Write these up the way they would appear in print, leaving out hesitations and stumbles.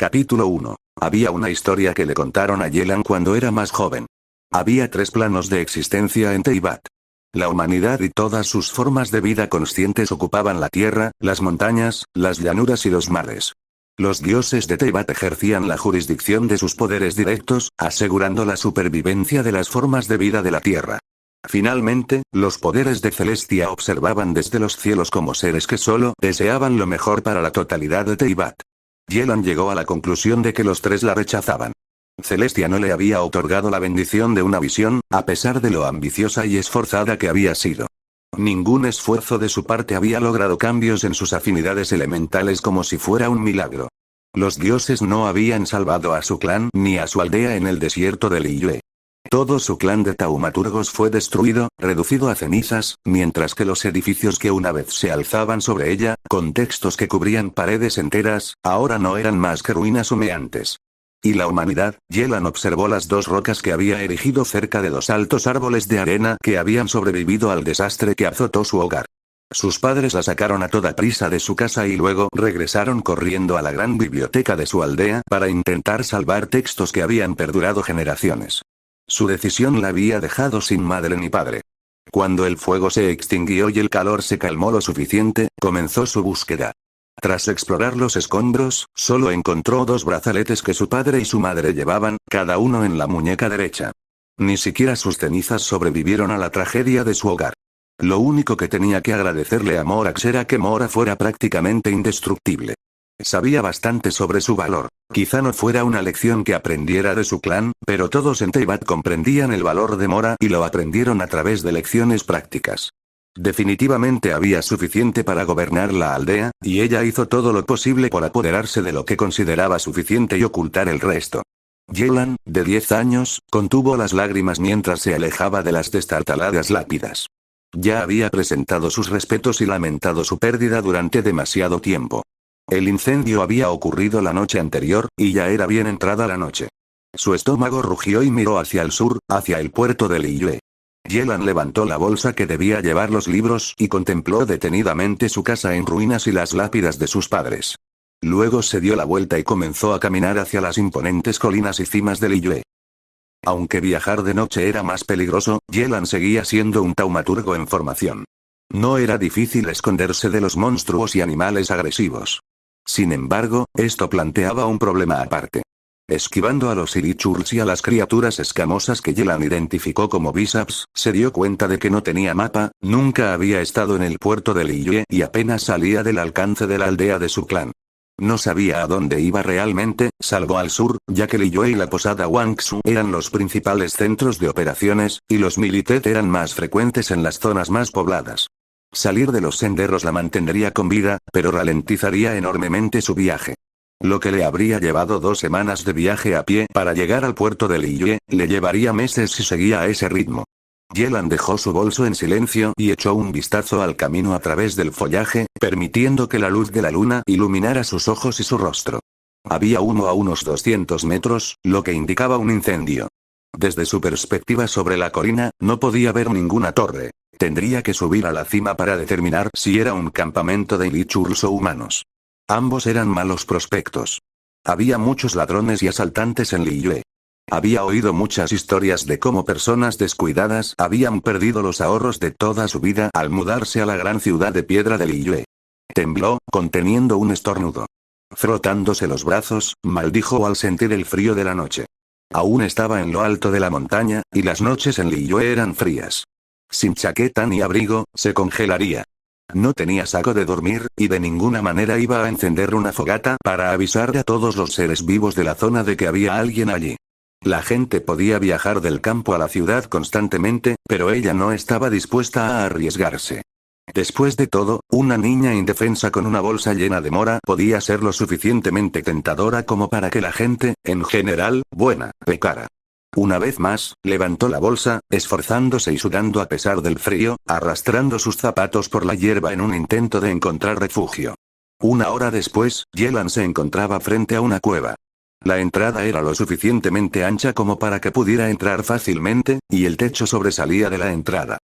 Capítulo 1. Había una historia que le contaron a Yelan cuando era más joven. Había 3 planos de existencia en Teyvat. La humanidad y todas sus formas de vida conscientes ocupaban la tierra, las montañas, las llanuras y los mares. Los dioses de Teyvat ejercían la jurisdicción de sus poderes directos, asegurando la supervivencia de las formas de vida de la tierra. Finalmente, los poderes de Celestia observaban desde los cielos como seres que solo deseaban lo mejor para la totalidad de Teyvat. Yelan llegó a la conclusión de que los 3 la rechazaban. Celestia no le había otorgado la bendición de una visión, a pesar de lo ambiciosa y esforzada que había sido. Ningún esfuerzo de su parte había logrado cambios en sus afinidades elementales como si fuera un milagro. Los dioses no habían salvado a su clan ni a su aldea en el desierto de Liyue. Todo su clan de taumaturgos fue destruido, reducido a cenizas, mientras que los edificios que una vez se alzaban sobre ella, con textos que cubrían paredes enteras, ahora no eran más que ruinas humeantes. Y la humanidad, Yelan observó las 2 rocas que había erigido cerca de 2 altos árboles de arena que habían sobrevivido al desastre que azotó su hogar. Sus padres la sacaron a toda prisa de su casa y luego regresaron corriendo a la gran biblioteca de su aldea para intentar salvar textos que habían perdurado generaciones. Su decisión la había dejado sin madre ni padre. Cuando el fuego se extinguió y el calor se calmó lo suficiente, comenzó su búsqueda. Tras explorar los escombros, solo encontró 2 brazaletes que su padre y su madre llevaban, cada uno en la muñeca derecha. Ni siquiera sus cenizas sobrevivieron a la tragedia de su hogar. Lo único que tenía que agradecerle a Morax era que Mora fuera prácticamente indestructible. Sabía bastante sobre su valor. Quizá no fuera una lección que aprendiera de su clan, pero todos en Teyvat comprendían el valor de Mora y lo aprendieron a través de lecciones prácticas. Definitivamente había suficiente para gobernar la aldea, y ella hizo todo lo posible por apoderarse de lo que consideraba suficiente y ocultar el resto. Yelan, de 10 años, contuvo las lágrimas mientras se alejaba de las destartaladas lápidas. Ya había presentado sus respetos y lamentado su pérdida durante demasiado tiempo. El incendio había ocurrido la noche anterior, y ya era bien entrada la noche. Su estómago rugió y miró hacia el sur, hacia el puerto de Liyue. Yelan levantó la bolsa que debía llevar los libros y contempló detenidamente su casa en ruinas y las lápidas de sus padres. Luego se dio la vuelta y comenzó a caminar hacia las imponentes colinas y cimas de Liyue. Aunque viajar de noche era más peligroso, Yelan seguía siendo un taumaturgo en formación. No era difícil esconderse de los monstruos y animales agresivos. Sin embargo, esto planteaba un problema aparte. Esquivando a los Ilichurs y a las criaturas escamosas que Yelan identificó como Bisaps, se dio cuenta de que no tenía mapa, nunca había estado en el puerto de Liyue y apenas salía del alcance de la aldea de su clan. No sabía a dónde iba realmente, salvo al sur, ya que Liyue y la posada Wangsu eran los principales centros de operaciones, y los Militet eran más frecuentes en las zonas más pobladas. Salir de los senderos la mantendría con vida, pero ralentizaría enormemente su viaje. Lo que le habría llevado 2 semanas de viaje a pie para llegar al puerto de Liyue, le llevaría meses si seguía a ese ritmo. Yelan dejó su bolso en silencio y echó un vistazo al camino a través del follaje, permitiendo que la luz de la luna iluminara sus ojos y su rostro. Había humo a unos 200 metros, lo que indicaba un incendio. Desde su perspectiva sobre la colina, no podía ver ninguna torre. Tendría que subir a la cima para determinar si era un campamento de Ilichurs o humanos. Ambos eran malos prospectos. Había muchos ladrones y asaltantes en Liyue. Había oído muchas historias de cómo personas descuidadas habían perdido los ahorros de toda su vida al mudarse a la gran ciudad de piedra de Liyue. Tembló, conteniendo un estornudo. Frotándose los brazos, maldijo al sentir el frío de la noche. Aún estaba en lo alto de la montaña, y las noches en Liyue eran frías. Sin chaqueta ni abrigo, se congelaría. No tenía saco de dormir, y de ninguna manera iba a encender una fogata para avisar a todos los seres vivos de la zona de que había alguien allí. La gente podía viajar del campo a la ciudad constantemente, pero ella no estaba dispuesta a arriesgarse. Después de todo, una niña indefensa con una bolsa llena de mora podía ser lo suficientemente tentadora como para que la gente, en general, buena, pecara. Una vez más, levantó la bolsa, esforzándose y sudando a pesar del frío, arrastrando sus zapatos por la hierba en un intento de encontrar refugio. 1 hora después, Yelan se encontraba frente a una cueva. La entrada era lo suficientemente ancha como para que pudiera entrar fácilmente, y el techo sobresalía de la entrada.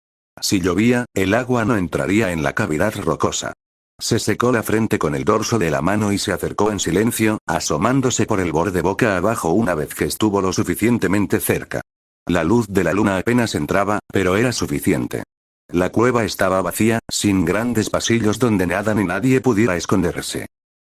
Si llovía, el agua no entraría en la cavidad rocosa. Se secó la frente con el dorso de la mano y se acercó en silencio, asomándose por el borde boca abajo una vez que estuvo lo suficientemente cerca. La luz de la luna apenas entraba, pero era suficiente. La cueva estaba vacía, sin grandes pasillos donde nada ni nadie pudiera esconderse.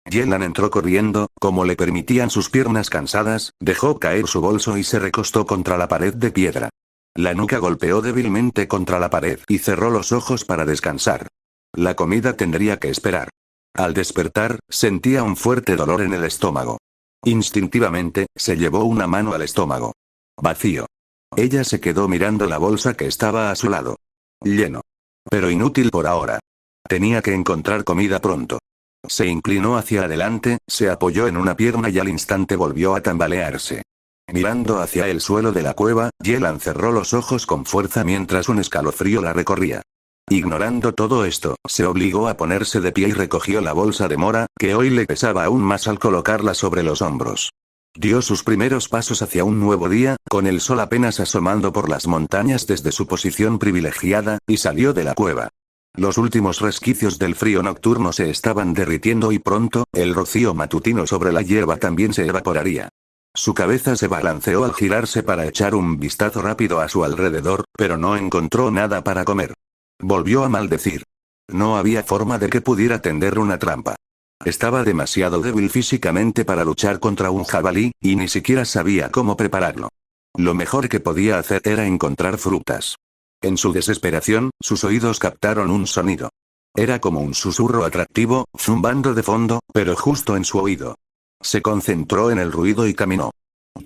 Yelan entró corriendo, como le permitían sus piernas cansadas, dejó caer su bolso y se recostó contra la pared de piedra. La nuca golpeó débilmente contra la pared y cerró los ojos para descansar. La comida tendría que esperar. Al despertar, sentía un fuerte dolor en el estómago. Instintivamente, se llevó una mano al estómago. Vacío. Ella se quedó mirando la bolsa que estaba a su lado. Lleno. Pero inútil por ahora. Tenía que encontrar comida pronto. Se inclinó hacia adelante, se apoyó en una pierna y al instante volvió a tambalearse. Mirando hacia el suelo de la cueva, Yelan cerró los ojos con fuerza mientras un escalofrío la recorría. Ignorando todo esto, se obligó a ponerse de pie y recogió la bolsa de mora, que hoy le pesaba aún más al colocarla sobre los hombros. Dio sus primeros pasos hacia un nuevo día, con el sol apenas asomando por las montañas desde su posición privilegiada, y salió de la cueva. Los últimos resquicios del frío nocturno se estaban derritiendo y pronto, el rocío matutino sobre la hierba también se evaporaría. Su cabeza se balanceó al girarse para echar un vistazo rápido a su alrededor, pero no encontró nada para comer. Volvió a maldecir. No había forma de que pudiera tender una trampa. Estaba demasiado débil físicamente para luchar contra un jabalí, y ni siquiera sabía cómo prepararlo. Lo mejor que podía hacer era encontrar frutas. En su desesperación, sus oídos captaron un sonido. Era como un susurro atractivo, zumbando de fondo, pero justo en su oído. Se concentró en el ruido y caminó.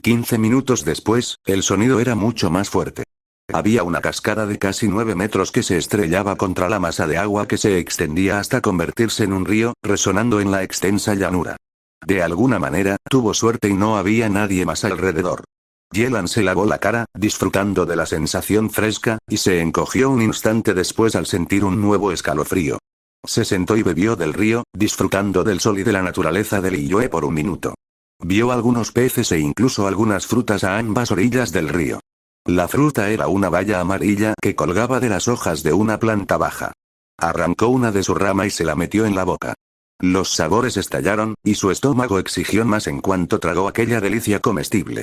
15 minutos después, el sonido era mucho más fuerte. Había una cascada de casi 9 metros que se estrellaba contra la masa de agua que se extendía hasta convertirse en un río, resonando en la extensa llanura. De alguna manera, tuvo suerte y no había nadie más alrededor. Yelan se lavó la cara, disfrutando de la sensación fresca, y se encogió un instante después al sentir un nuevo escalofrío. Se sentó y bebió del río, disfrutando del sol y de la naturaleza del Liyue por un minuto. Vio algunos peces e incluso algunas frutas a ambas orillas del río. La fruta era una baya amarilla que colgaba de las hojas de una planta baja. Arrancó una de su rama y se la metió en la boca. Los sabores estallaron, y su estómago exigió más en cuanto tragó aquella delicia comestible.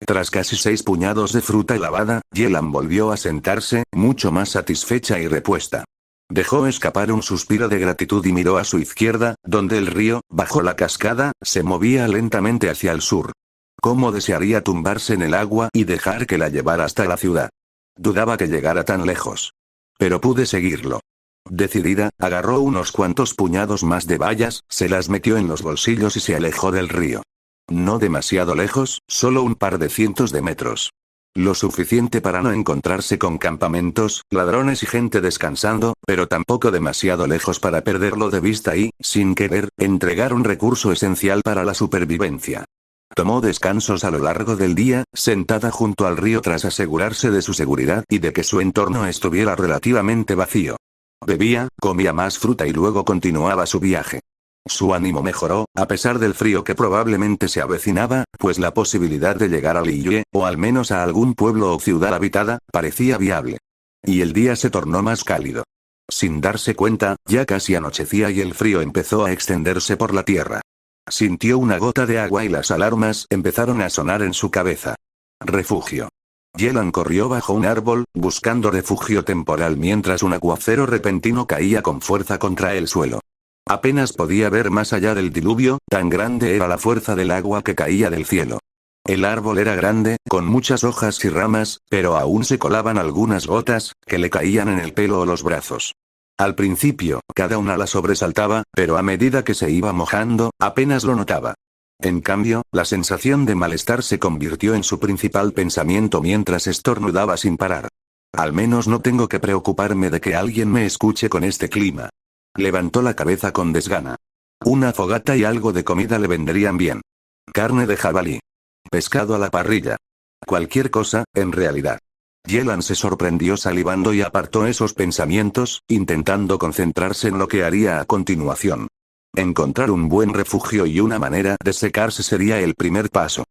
Tras casi 6 puñados de fruta lavada, Yelan volvió a sentarse, mucho más satisfecha y repuesta. Dejó escapar un suspiro de gratitud y miró a su izquierda, donde el río, bajo la cascada, se movía lentamente hacia el sur. Cómo desearía tumbarse en el agua y dejar que la llevara hasta la ciudad. Dudaba que llegara tan lejos. Pero pude seguirlo. Decidida, agarró unos cuantos puñados más de bayas, se las metió en los bolsillos y se alejó del río. No demasiado lejos, solo un par de cientos de metros. Lo suficiente para no encontrarse con campamentos, ladrones y gente descansando, pero tampoco demasiado lejos para perderlo de vista y, sin querer, entregar un recurso esencial para la supervivencia. Tomó descansos a lo largo del día, sentada junto al río tras asegurarse de su seguridad y de que su entorno estuviera relativamente vacío. Bebía, comía más fruta y luego continuaba su viaje. Su ánimo mejoró, a pesar del frío que probablemente se avecinaba, pues la posibilidad de llegar a Liyue, o al menos a algún pueblo o ciudad habitada, parecía viable. Y el día se tornó más cálido. Sin darse cuenta, ya casi anochecía y el frío empezó a extenderse por la tierra. Sintió una gota de agua y las alarmas empezaron a sonar en su cabeza. Refugio. Yelan corrió bajo un árbol, buscando refugio temporal mientras un aguacero repentino caía con fuerza contra el suelo. Apenas podía ver más allá del diluvio, tan grande era la fuerza del agua que caía del cielo. El árbol era grande, con muchas hojas y ramas, pero aún se colaban algunas gotas, que le caían en el pelo o los brazos. Al principio, cada una la sobresaltaba, pero a medida que se iba mojando, apenas lo notaba. En cambio, la sensación de malestar se convirtió en su principal pensamiento mientras estornudaba sin parar. Al menos no tengo que preocuparme de que alguien me escuche con este clima. Levantó la cabeza con desgana. Una fogata y algo de comida le vendrían bien. Carne de jabalí. Pescado a la parrilla. Cualquier cosa, en realidad. Yelan se sorprendió salivando y apartó esos pensamientos, intentando concentrarse en lo que haría a continuación. Encontrar un buen refugio y una manera de secarse sería el primer paso.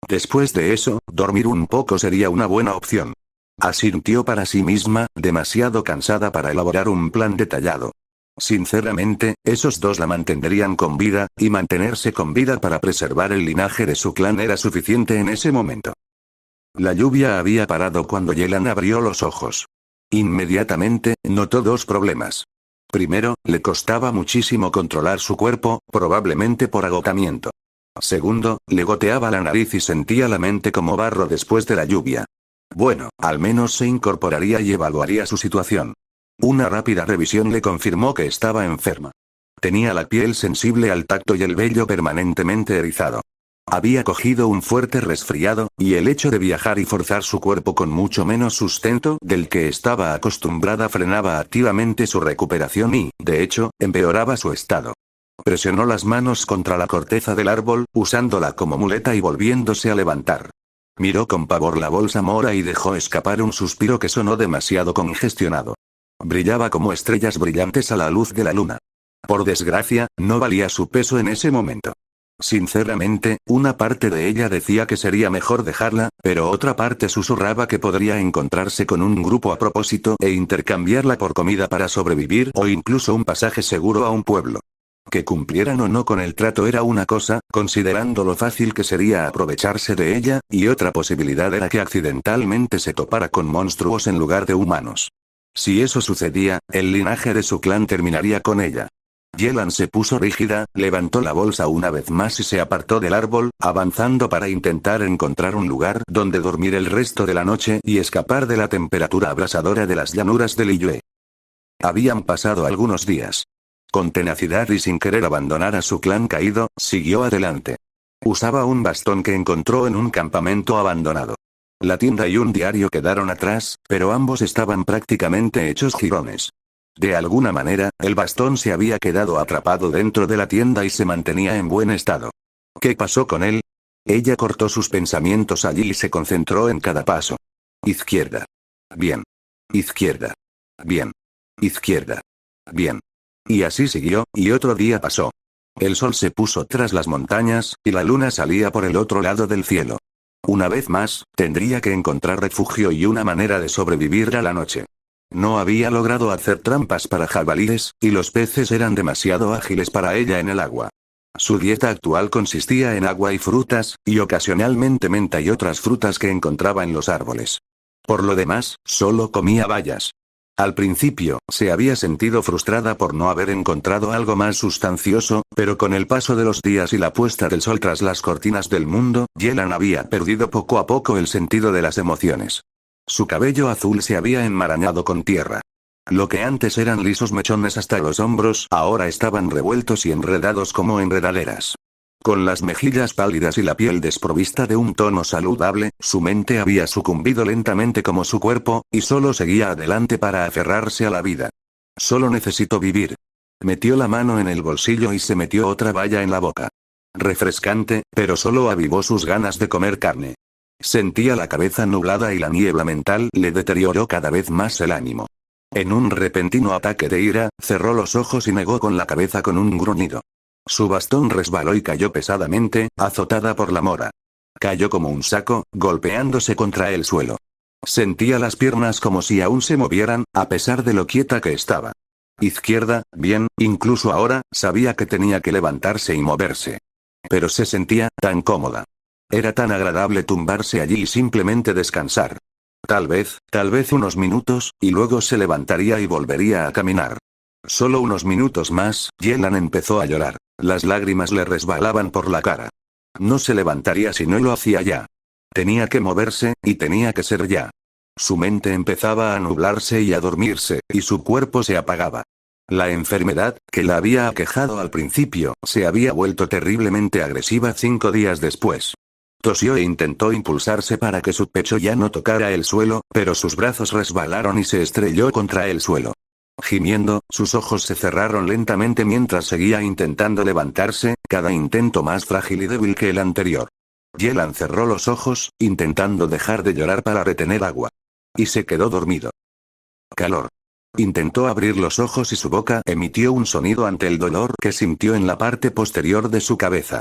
Después de eso, dormir un poco sería una buena opción. Asintió para sí misma, demasiado cansada para elaborar un plan detallado. Sinceramente, esos dos la mantendrían con vida, y mantenerse con vida para preservar el linaje de su clan era suficiente en ese momento. La lluvia había parado cuando Yelan abrió los ojos. Inmediatamente, notó dos problemas. Primero, le costaba muchísimo controlar su cuerpo, probablemente por agotamiento. Segundo, le goteaba la nariz y sentía la mente como barro después de la lluvia. Bueno, al menos se incorporaría y evaluaría su situación. Una rápida revisión le confirmó que estaba enferma. Tenía la piel sensible al tacto y el vello permanentemente erizado. Había cogido un fuerte resfriado, y el hecho de viajar y forzar su cuerpo con mucho menos sustento del que estaba acostumbrada frenaba activamente su recuperación y, de hecho, empeoraba su estado. Presionó las manos contra la corteza del árbol, usándola como muleta y volviéndose a levantar. Miró con pavor la bolsa mora y dejó escapar un suspiro que sonó demasiado congestionado. Brillaba como estrellas brillantes a la luz de la luna. Por desgracia, no valía su peso en ese momento. Sinceramente, una parte de ella decía que sería mejor dejarla, pero otra parte susurraba que podría encontrarse con un grupo a propósito e intercambiarla por comida para sobrevivir o incluso un pasaje seguro a un pueblo. Que cumplieran o no con el trato era una cosa, considerando lo fácil que sería aprovecharse de ella, y otra posibilidad era que accidentalmente se topara con monstruos en lugar de humanos. Si eso sucedía, el linaje de su clan terminaría con ella. Yelan se puso rígida, levantó la bolsa una vez más y se apartó del árbol, avanzando para intentar encontrar un lugar donde dormir el resto de la noche y escapar de la temperatura abrasadora de las llanuras de Liyue. Habían pasado algunos días. Con tenacidad y sin querer abandonar a su clan caído, siguió adelante. Usaba un bastón que encontró en un campamento abandonado. La tienda y un diario quedaron atrás, pero ambos estaban prácticamente hechos jirones. De alguna manera, el bastón se había quedado atrapado dentro de la tienda y se mantenía en buen estado. ¿Qué pasó con él? Ella cortó sus pensamientos allí y se concentró en cada paso. Izquierda. Bien. Izquierda. Bien. Izquierda. Bien. Y así siguió, y otro día pasó. El sol se puso tras las montañas, y la luna salía por el otro lado del cielo. Una vez más, tendría que encontrar refugio y una manera de sobrevivir a la noche. No había logrado hacer trampas para jabalíes, y los peces eran demasiado ágiles para ella en el agua. Su dieta actual consistía en agua y frutas, y ocasionalmente menta y otras frutas que encontraba en los árboles. Por lo demás, solo comía bayas. Al principio, se había sentido frustrada por no haber encontrado algo más sustancioso, pero con el paso de los días y la puesta del sol tras las cortinas del mundo, Yelan había perdido poco a poco el sentido de las emociones. Su cabello azul se había enmarañado con tierra. Lo que antes eran lisos mechones hasta los hombros, ahora estaban revueltos y enredados como enredaderas. Con las mejillas pálidas y la piel desprovista de un tono saludable, su mente había sucumbido lentamente como su cuerpo, y solo seguía adelante para aferrarse a la vida. Solo necesito vivir. Metió la mano en el bolsillo y se metió otra baya en la boca. Refrescante, pero solo avivó sus ganas de comer carne. Sentía la cabeza nublada y la niebla mental le deterioró cada vez más el ánimo. En un repentino ataque de ira, cerró los ojos y negó con la cabeza con un gruñido. Su bastón resbaló y cayó pesadamente, azotada por la mora. Cayó como un saco, golpeándose contra el suelo. Sentía las piernas como si aún se movieran, a pesar de lo quieta que estaba. Izquierda, bien, incluso ahora, sabía que tenía que levantarse y moverse. Pero se sentía tan cómoda. Era tan agradable tumbarse allí y simplemente descansar. Tal vez unos minutos, y luego se levantaría y volvería a caminar. Solo unos minutos más, Yelan empezó a llorar. Las lágrimas le resbalaban por la cara. No se levantaría si no lo hacía ya. Tenía que moverse, y tenía que ser ya. Su mente empezaba a nublarse y a dormirse, y su cuerpo se apagaba. La enfermedad, que la había aquejado al principio, se había vuelto terriblemente agresiva 5 días después. Tosió e intentó impulsarse para que su pecho ya no tocara el suelo, pero sus brazos resbalaron y se estrelló contra el suelo. Gimiendo, sus ojos se cerraron lentamente mientras seguía intentando levantarse, cada intento más frágil y débil que el anterior. Yelan cerró los ojos, intentando dejar de llorar para retener agua. Y se quedó dormido. Calor. Intentó abrir los ojos y su boca emitió un sonido ante el dolor que sintió en la parte posterior de su cabeza.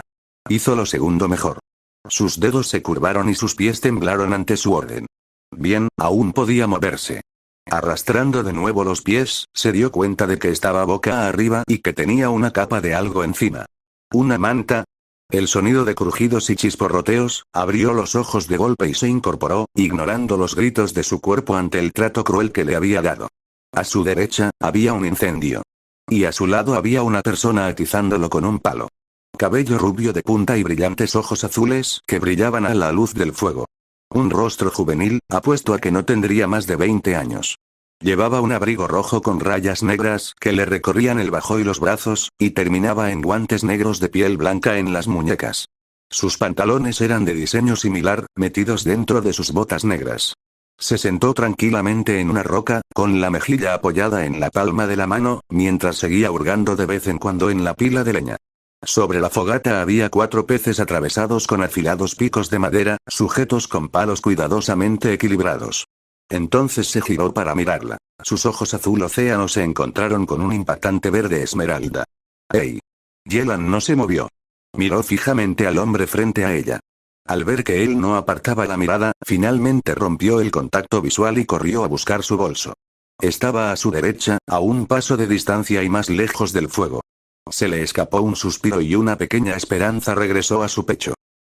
Hizo lo segundo mejor. Sus dedos se curvaron y sus pies temblaron ante su orden. Bien, aún podía moverse. Arrastrando de nuevo los pies, se dio cuenta de que estaba boca arriba y que tenía una capa de algo encima. ¿Una manta? El sonido de crujidos y chisporroteos, abrió los ojos de golpe y se incorporó, ignorando los gritos de su cuerpo ante el trato cruel que le había dado. A su derecha, había un incendio. Y a su lado había una persona atizándolo con un palo. Cabello rubio de punta y brillantes ojos azules que brillaban a la luz del fuego. Un rostro juvenil, apuesto a que no tendría más de 20 años. Llevaba un abrigo rojo con rayas negras que le recorrían el bajo y los brazos, y terminaba en guantes negros de piel blanca en las muñecas. Sus pantalones eran de diseño similar, metidos dentro de sus botas negras. Se sentó tranquilamente en una roca, con la mejilla apoyada en la palma de la mano, mientras seguía hurgando de vez en cuando en la pila de leña. Sobre la fogata había 4 peces atravesados con afilados picos de madera, sujetos con palos cuidadosamente equilibrados. Entonces se giró para mirarla. Sus ojos azul océano se encontraron con un impactante verde esmeralda. ¡Ey! Yelan no se movió. Miró fijamente al hombre frente a ella. Al ver que él no apartaba la mirada, finalmente rompió el contacto visual y corrió a buscar su bolso. Estaba a su derecha, a un paso de distancia y más lejos del fuego. Se le escapó un suspiro y una pequeña esperanza regresó a su pecho.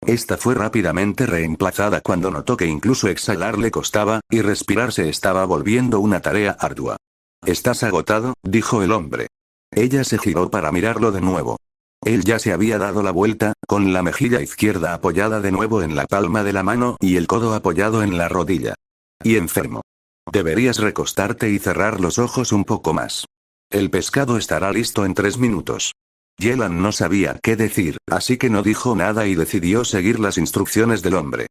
Esta fue rápidamente reemplazada cuando notó que incluso exhalar le costaba, y respirar se estaba volviendo una tarea ardua. «¿Estás agotado?», dijo el hombre. Ella se giró para mirarlo de nuevo. Él ya se había dado la vuelta, con la mejilla izquierda apoyada de nuevo en la palma de la mano y el codo apoyado en la rodilla. «Y enfermo. Deberías recostarte y cerrar los ojos un poco más. El pescado estará listo en 3 minutos». Yelan no sabía qué decir, así que no dijo nada y decidió seguir las instrucciones del hombre.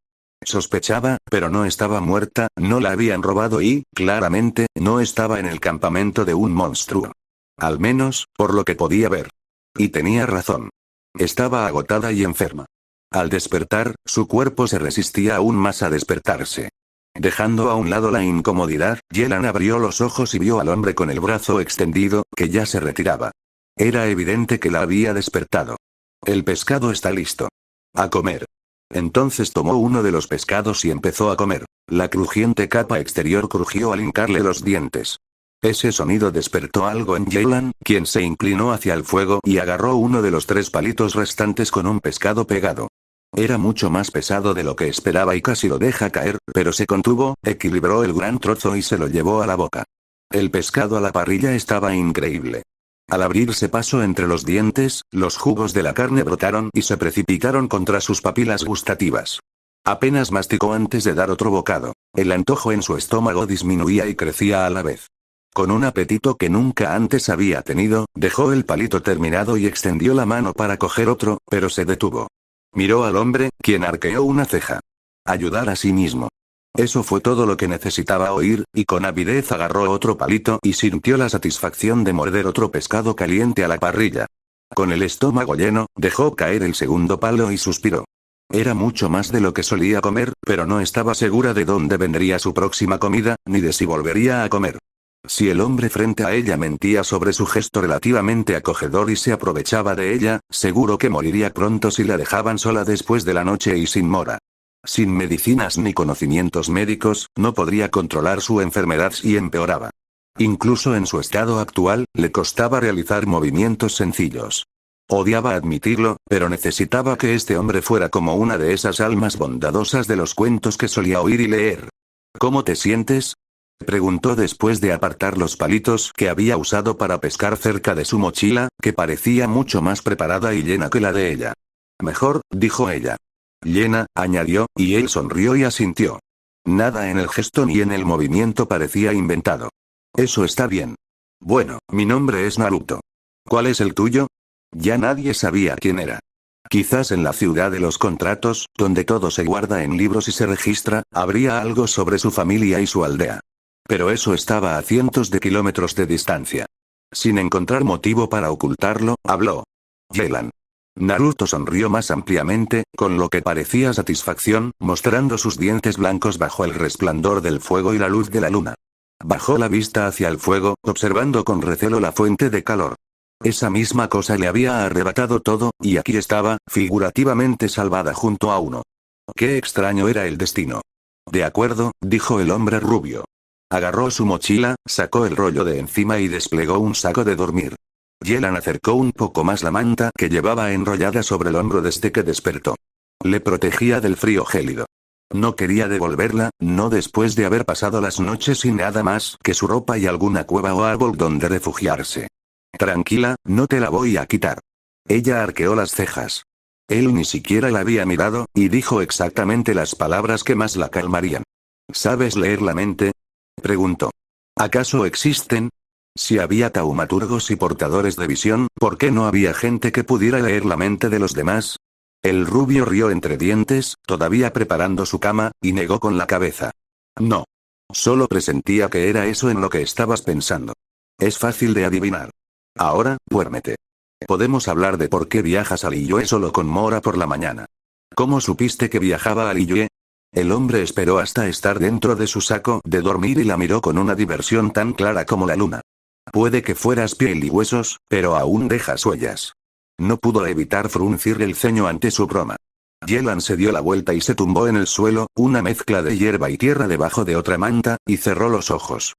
Sospechaba, pero no estaba muerta, no la habían robado y, claramente, no estaba en el campamento de un monstruo. Al menos, por lo que podía ver. Y tenía razón. Estaba agotada y enferma. Al despertar, su cuerpo se resistía aún más a despertarse. Dejando a un lado la incomodidad, Yelan abrió los ojos y vio al hombre con el brazo extendido, que ya se retiraba. Era evidente que la había despertado. «El pescado está listo. A comer». Entonces tomó uno de los pescados y empezó a comer. La crujiente capa exterior crujió al hincarle los dientes. Ese sonido despertó algo en Yelan, quien se inclinó hacia el fuego y agarró uno de los 3 palitos restantes con un pescado pegado. Era mucho más pesado de lo que esperaba y casi lo deja caer, pero se contuvo, equilibró el gran trozo y se lo llevó a la boca. El pescado a la parrilla estaba increíble. Al abrirse paso entre los dientes, los jugos de la carne brotaron y se precipitaron contra sus papilas gustativas. Apenas masticó antes de dar otro bocado. El antojo en su estómago disminuía y crecía a la vez. Con un apetito que nunca antes había tenido, dejó el palito terminado y extendió la mano para coger otro, pero se detuvo. Miró al hombre, quien arqueó una ceja. Ayudar a sí mismo. Eso fue todo lo que necesitaba oír, y con avidez agarró otro palito y sintió la satisfacción de morder otro pescado caliente a la parrilla. Con el estómago lleno, dejó caer el segundo palo y suspiró. Era mucho más de lo que solía comer, pero no estaba segura de dónde vendría su próxima comida, ni de si volvería a comer. Si el hombre frente a ella mentía sobre su gesto relativamente acogedor y se aprovechaba de ella, seguro que moriría pronto si la dejaban sola después de la noche y sin mora. Sin medicinas ni conocimientos médicos, no podría controlar su enfermedad y empeoraba. Incluso en su estado actual, le costaba realizar movimientos sencillos. Odiaba admitirlo, pero necesitaba que este hombre fuera como una de esas almas bondadosas de los cuentos que solía oír y leer. «¿Cómo te sientes?», preguntó después de apartar los palitos que había usado para pescar cerca de su mochila, que parecía mucho más preparada y llena que la de ella. «Mejor», dijo ella. «Llena», añadió, y él sonrió y asintió. Nada en el gesto ni en el movimiento parecía inventado. «Eso está bien. Bueno, mi nombre es Naruto. ¿Cuál es el tuyo?». Ya nadie sabía quién era. Quizás en la ciudad de los contratos, donde todo se guarda en libros y se registra, habría algo sobre su familia y su aldea. Pero eso estaba a cientos de kilómetros de distancia. Sin encontrar motivo para ocultarlo, habló. «Yelan». Naruto sonrió más ampliamente, con lo que parecía satisfacción, mostrando sus dientes blancos bajo el resplandor del fuego y la luz de la luna. Bajó la vista hacia el fuego, observando con recelo la fuente de calor. Esa misma cosa le había arrebatado todo, y aquí estaba, figurativamente salvada junto a uno. Qué extraño era el destino. «De acuerdo», dijo el hombre rubio. Agarró su mochila, sacó el rollo de encima y desplegó un saco de dormir. Yelan acercó un poco más la manta que llevaba enrollada sobre el hombro desde que despertó. Le protegía del frío gélido. No quería devolverla, no después de haber pasado las noches sin nada más que su ropa y alguna cueva o árbol donde refugiarse. Tranquila, no te la voy a quitar. Ella arqueó las cejas. Él ni siquiera la había mirado, y dijo exactamente las palabras que más la calmarían. ¿Sabes leer la mente? Preguntó. ¿Acaso existen? Si había taumaturgos y portadores de visión, ¿por qué no había gente que pudiera leer la mente de los demás? El rubio rió entre dientes, todavía preparando su cama, y negó con la cabeza. No. Solo presentía que era eso en lo que estabas pensando. Es fácil de adivinar. Ahora, duérmete. Podemos hablar de por qué viajas a Liyue solo con Mora por la mañana. ¿Cómo supiste que viajaba a Liyue? El hombre esperó hasta estar dentro de su saco de dormir y la miró con una diversión tan clara como la luna. Puede que fueras piel y huesos, pero aún dejas huellas. No pudo evitar fruncir el ceño ante su broma. Yelan se dio la vuelta y se tumbó en el suelo, una mezcla de hierba y tierra debajo de otra manta, y cerró los ojos.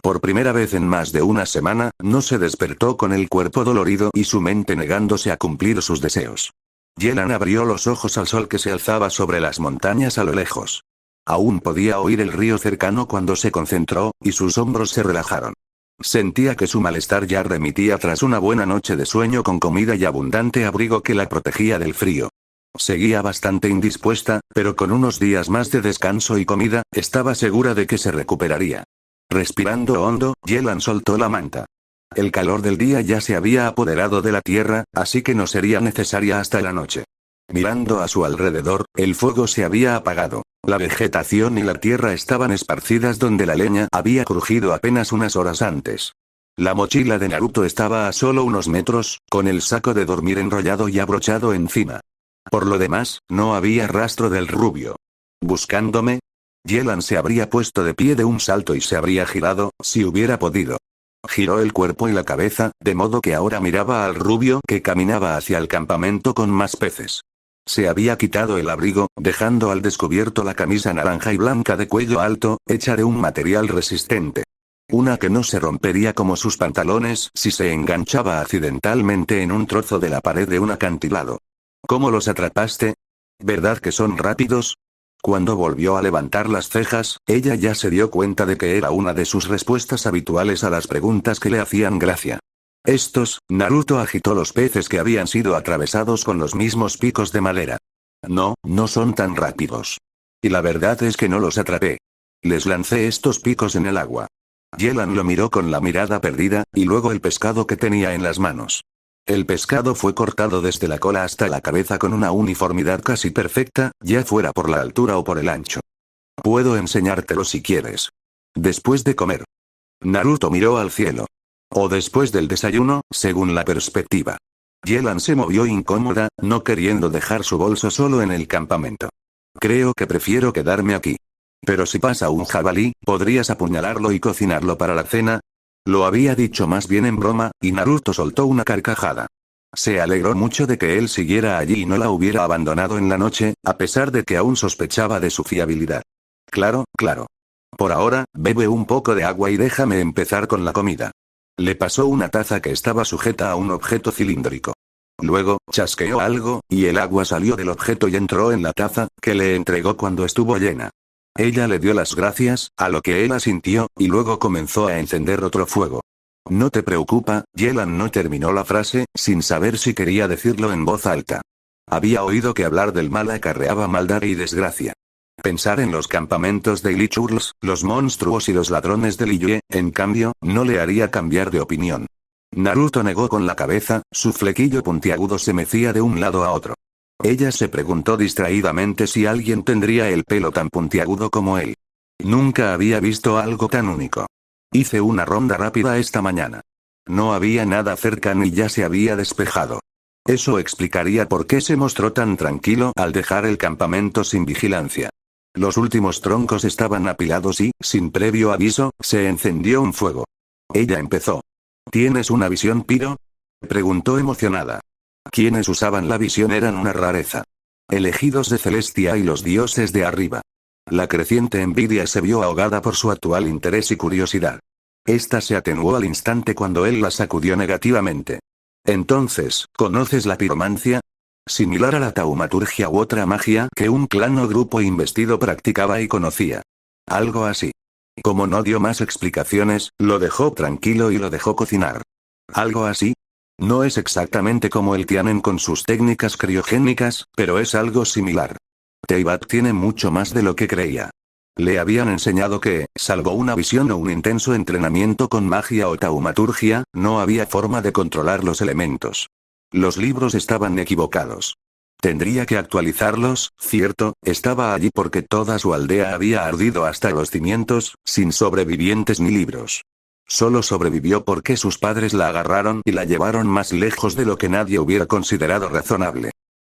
Por primera vez en más de una semana, no se despertó con el cuerpo dolorido y su mente negándose a cumplir sus deseos. Yelan abrió los ojos al sol que se alzaba sobre las montañas a lo lejos. Aún podía oír el río cercano cuando se concentró, y sus hombros se relajaron. Sentía que su malestar ya remitía tras una buena noche de sueño con comida y abundante abrigo que la protegía del frío. Seguía bastante indispuesta, pero con unos días más de descanso y comida, estaba segura de que se recuperaría. Respirando hondo, Yelan soltó la manta. El calor del día ya se había apoderado de la tierra, así que no sería necesaria hasta la noche. Mirando a su alrededor, el fuego se había apagado. La vegetación y la tierra estaban esparcidas donde la leña había crujido apenas unas horas antes. La mochila de Naruto estaba a solo unos metros, con el saco de dormir enrollado y abrochado encima. Por lo demás, no había rastro del rubio. ¿Buscándome? Yelan se habría puesto de pie de un salto y se habría girado, si hubiera podido. Giró el cuerpo y la cabeza, de modo que ahora miraba al rubio que caminaba hacia el campamento con más peces. Se había quitado el abrigo, dejando al descubierto la camisa naranja y blanca de cuello alto, hecha de un material resistente. Una que no se rompería como sus pantalones si se enganchaba accidentalmente en un trozo de la pared de un acantilado. ¿Cómo los atrapaste? ¿Verdad que son rápidos? Cuando volvió a levantar las cejas, ella ya se dio cuenta de que era una de sus respuestas habituales a las preguntas que le hacían gracia. Naruto agitó los peces que habían sido atravesados con los mismos picos de madera. No, no son tan rápidos. Y la verdad es que no los atrapé. Les lancé estos picos en el agua. Yelan lo miró con la mirada perdida, y luego el pescado que tenía en las manos. El pescado fue cortado desde la cola hasta la cabeza con una uniformidad casi perfecta, ya fuera por la altura o por el ancho. Puedo enseñártelo si quieres. Después de comer. Naruto miró al cielo. O después del desayuno, según la perspectiva. Yelan se movió incómoda, no queriendo dejar su bolso solo en el campamento. Creo que prefiero quedarme aquí. Pero si pasa un jabalí, ¿podrías apuñalarlo y cocinarlo para la cena? Lo había dicho más bien en broma, y Naruto soltó una carcajada. Se alegró mucho de que él siguiera allí y no la hubiera abandonado en la noche, a pesar de que aún sospechaba de su fiabilidad. Claro, claro. Por ahora, bebe un poco de agua y déjame empezar con la comida. Le pasó una taza que estaba sujeta a un objeto cilíndrico. Luego, chasqueó algo, y el agua salió del objeto y entró en la taza, que le entregó cuando estuvo llena. Ella le dio las gracias, a lo que él asintió, y luego comenzó a encender otro fuego. No te preocupa, Yelan no terminó la frase, sin saber si quería decirlo en voz alta. Había oído que hablar del mal acarreaba maldad y desgracia. Pensar en los campamentos de Illichurls, los monstruos y los ladrones de Liyue, en cambio, no le haría cambiar de opinión. Naruto negó con la cabeza, su flequillo puntiagudo se mecía de un lado a otro. Ella se preguntó distraídamente si alguien tendría el pelo tan puntiagudo como él. Nunca había visto algo tan único. Hice una ronda rápida esta mañana. No había nada cerca ni ya se había despejado. Eso explicaría por qué se mostró tan tranquilo al dejar el campamento sin vigilancia. Los últimos troncos estaban apilados y, sin previo aviso, se encendió un fuego. Ella empezó. ¿Tienes una visión, Piro? Preguntó emocionada. Quienes usaban la visión eran una rareza. Elegidos de Celestia y los dioses de arriba. La creciente envidia se vio ahogada por su actual interés y curiosidad. Esta se atenuó al instante cuando él la sacudió negativamente. Entonces, ¿conoces la piromancia? Similar a la taumaturgia u otra magia que un clan o grupo investido practicaba y conocía. Algo así. Como no dio más explicaciones, lo dejó tranquilo y lo dejó cocinar. ¿Algo así? No es exactamente como el Tianen con sus técnicas criogénicas, pero es algo similar. Teyvat tiene mucho más de lo que creía. Le habían enseñado que, salvo una visión o un intenso entrenamiento con magia o taumaturgia, no había forma de controlar los elementos. Los libros estaban equivocados. Tendría que actualizarlos, cierto, estaba allí porque toda su aldea había ardido hasta los cimientos, sin sobrevivientes ni libros. Solo sobrevivió porque sus padres la agarraron y la llevaron más lejos de lo que nadie hubiera considerado razonable.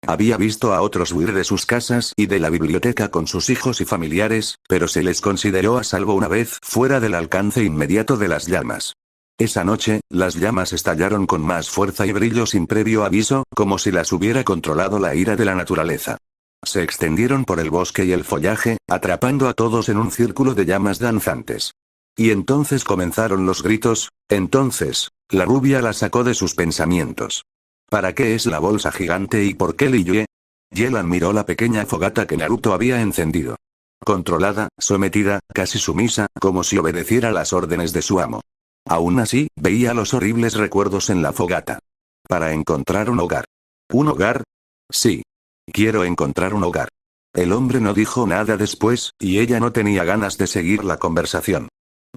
Había visto a otros huir de sus casas y de la biblioteca con sus hijos y familiares, pero se les consideró a salvo una vez fuera del alcance inmediato de las llamas. Esa noche, las llamas estallaron con más fuerza y brillo sin previo aviso, como si las hubiera controlado la ira de la naturaleza. Se extendieron por el bosque y el follaje, atrapando a todos en un círculo de llamas danzantes. Y entonces comenzaron los gritos, entonces, la rubia la sacó de sus pensamientos. ¿Para qué es la bolsa gigante y por qué Liyue? Yelan miró la pequeña fogata que Naruto había encendido. Controlada, sometida, casi sumisa, como si obedeciera las órdenes de su amo. Aún así, veía los horribles recuerdos en la fogata. Para encontrar un hogar. ¿Un hogar? Sí. Quiero encontrar un hogar. El hombre no dijo nada después, y ella no tenía ganas de seguir la conversación.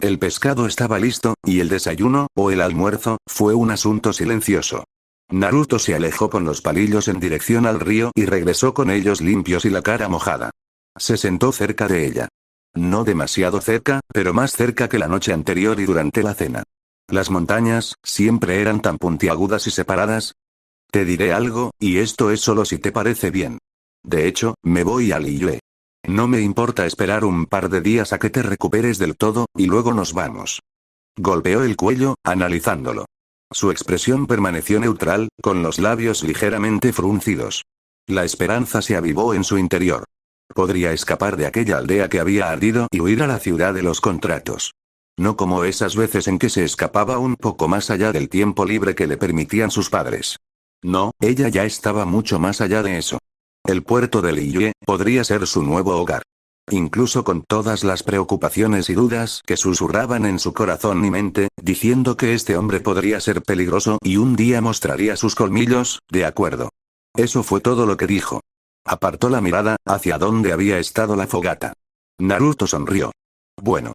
El pescado estaba listo, y el desayuno, o el almuerzo, fue un asunto silencioso. Naruto se alejó con los palillos en dirección al río y regresó con ellos limpios y la cara mojada. Se sentó cerca de ella. No demasiado cerca, pero más cerca que la noche anterior y durante la cena. Las montañas, siempre eran tan puntiagudas y separadas. Te diré algo, y esto es solo si te parece bien. De hecho, me voy a Liyue. No me importa esperar un par de días a que te recuperes del todo, y luego nos vamos. Golpeó el cuello, analizándolo. Su expresión permaneció neutral, con los labios ligeramente fruncidos. La esperanza se avivó en su interior. Podría escapar de aquella aldea que había ardido y huir a la ciudad de los contratos. No como esas veces en que se escapaba un poco más allá del tiempo libre que le permitían sus padres. No, ella ya estaba mucho más allá de eso. El puerto de Liyue podría ser su nuevo hogar. Incluso con todas las preocupaciones y dudas que susurraban en su corazón y mente, diciendo que este hombre podría ser peligroso y un día mostraría sus colmillos, de acuerdo. Eso fue todo lo que dijo. Apartó la mirada, hacia donde había estado la fogata. Naruto sonrió. Bueno.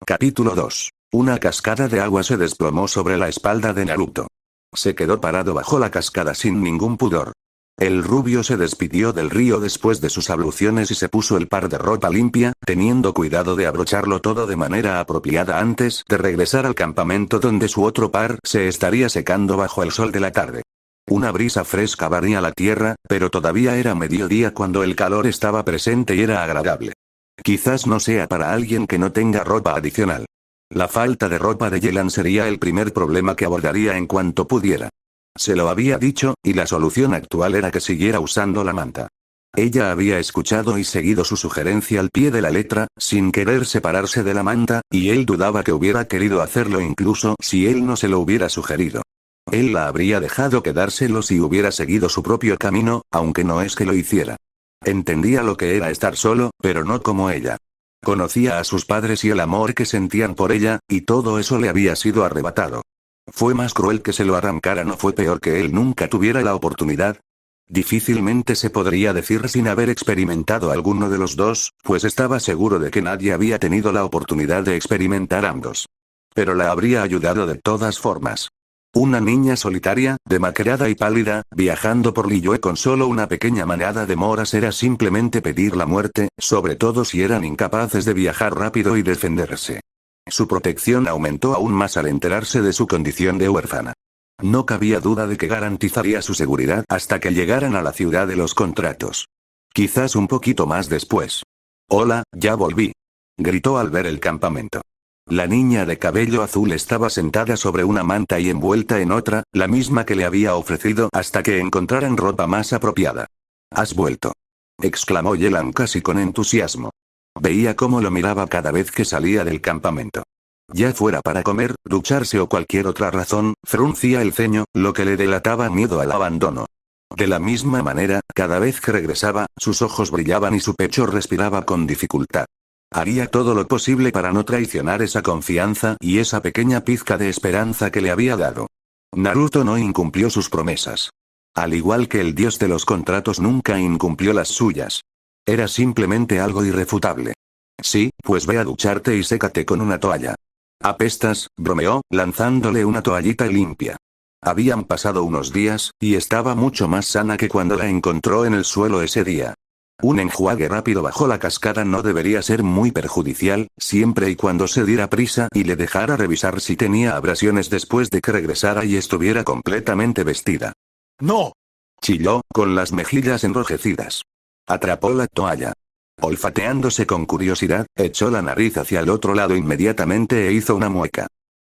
Capítulo 2. Una cascada de agua se desplomó sobre la espalda de Naruto. Se quedó parado bajo la cascada sin ningún pudor. El rubio se despidió del río después de sus abluciones y se puso el par de ropa limpia, teniendo cuidado de abrocharlo todo de manera apropiada antes de regresar al campamento donde su otro par se estaría secando bajo el sol de la tarde. Una brisa fresca barría la tierra, pero todavía era mediodía cuando el calor estaba presente y era agradable. Quizás no sea para alguien que no tenga ropa adicional. La falta de ropa de Yelan sería el primer problema que abordaría en cuanto pudiera. Se lo había dicho, y la solución actual era que siguiera usando la manta. Ella había escuchado y seguido su sugerencia al pie de la letra, sin querer separarse de la manta, y él dudaba que hubiera querido hacerlo incluso si él no se lo hubiera sugerido. Él la habría dejado quedárselo si hubiera seguido su propio camino, aunque no es que lo hiciera. Entendía lo que era estar solo, pero no como ella. Conocía a sus padres y el amor que sentían por ella, y todo eso le había sido arrebatado. ¿Fue más cruel que se lo arrancaran o fue peor que él nunca tuviera la oportunidad? Difícilmente se podría decir sin haber experimentado alguno de los dos, pues estaba seguro de que nadie había tenido la oportunidad de experimentar ambos. Pero la habría ayudado de todas formas. Una niña solitaria, demacrada y pálida, viajando por Liyue con solo una pequeña manada de moras era simplemente pedir la muerte, sobre todo si eran incapaces de viajar rápido y defenderse. Su protección aumentó aún más al enterarse de su condición de huérfana. No cabía duda de que garantizaría su seguridad hasta que llegaran a la ciudad de los contratos. Quizás un poquito más después. «Hola, ya volví», gritó al ver el campamento. La niña de cabello azul estaba sentada sobre una manta y envuelta en otra, la misma que le había ofrecido hasta que encontraran ropa más apropiada. «¿Has vuelto?», exclamó Yelan casi con entusiasmo. Veía cómo lo miraba cada vez que salía del campamento. Ya fuera para comer, ducharse o cualquier otra razón, fruncía el ceño, lo que le delataba miedo al abandono. De la misma manera, cada vez que regresaba, sus ojos brillaban y su pecho respiraba con dificultad. Haría todo lo posible para no traicionar esa confianza y esa pequeña pizca de esperanza que le había dado. Naruto no incumplió sus promesas. Al igual que el dios de los contratos nunca incumplió las suyas. Era simplemente algo irrefutable. Sí, pues ve a ducharte y sécate con una toalla. Apestas, bromeó, lanzándole una toallita limpia. Habían pasado unos días, y estaba mucho más sana que cuando la encontró en el suelo ese día. Un enjuague rápido bajo la cascada no debería ser muy perjudicial, siempre y cuando se diera prisa y le dejara revisar si tenía abrasiones después de que regresara y estuviera completamente vestida. ¡No! Chilló, con las mejillas enrojecidas. Atrapó la toalla. Olfateándose con curiosidad, echó la nariz hacia el otro lado inmediatamente e hizo una mueca.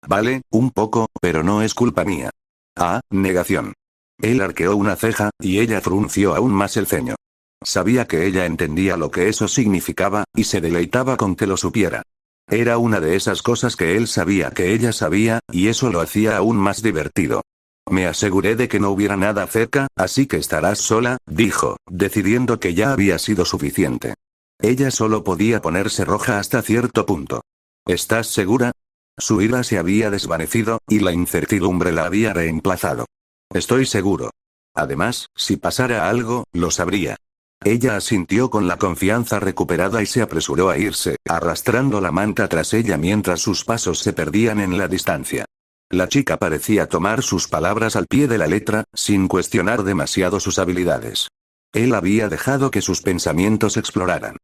Vale, un poco, pero no es culpa mía. Ah, negación. Él arqueó una ceja, y ella frunció aún más el ceño. Sabía que ella entendía lo que eso significaba, y se deleitaba con que lo supiera. Era una de esas cosas que él sabía que ella sabía, y eso lo hacía aún más divertido. Me aseguré de que no hubiera nada cerca, así que estarás sola, dijo, decidiendo que ya había sido suficiente. Ella solo podía ponerse roja hasta cierto punto. ¿Estás segura? Su ira se había desvanecido, y la incertidumbre la había reemplazado. Estoy seguro. Además, si pasara algo, lo sabría. Ella asintió con la confianza recuperada y se apresuró a irse, arrastrando la manta tras ella mientras sus pasos se perdían en la distancia. La chica parecía tomar sus palabras al pie de la letra, sin cuestionar demasiado sus habilidades. Él había dejado que sus pensamientos exploraran.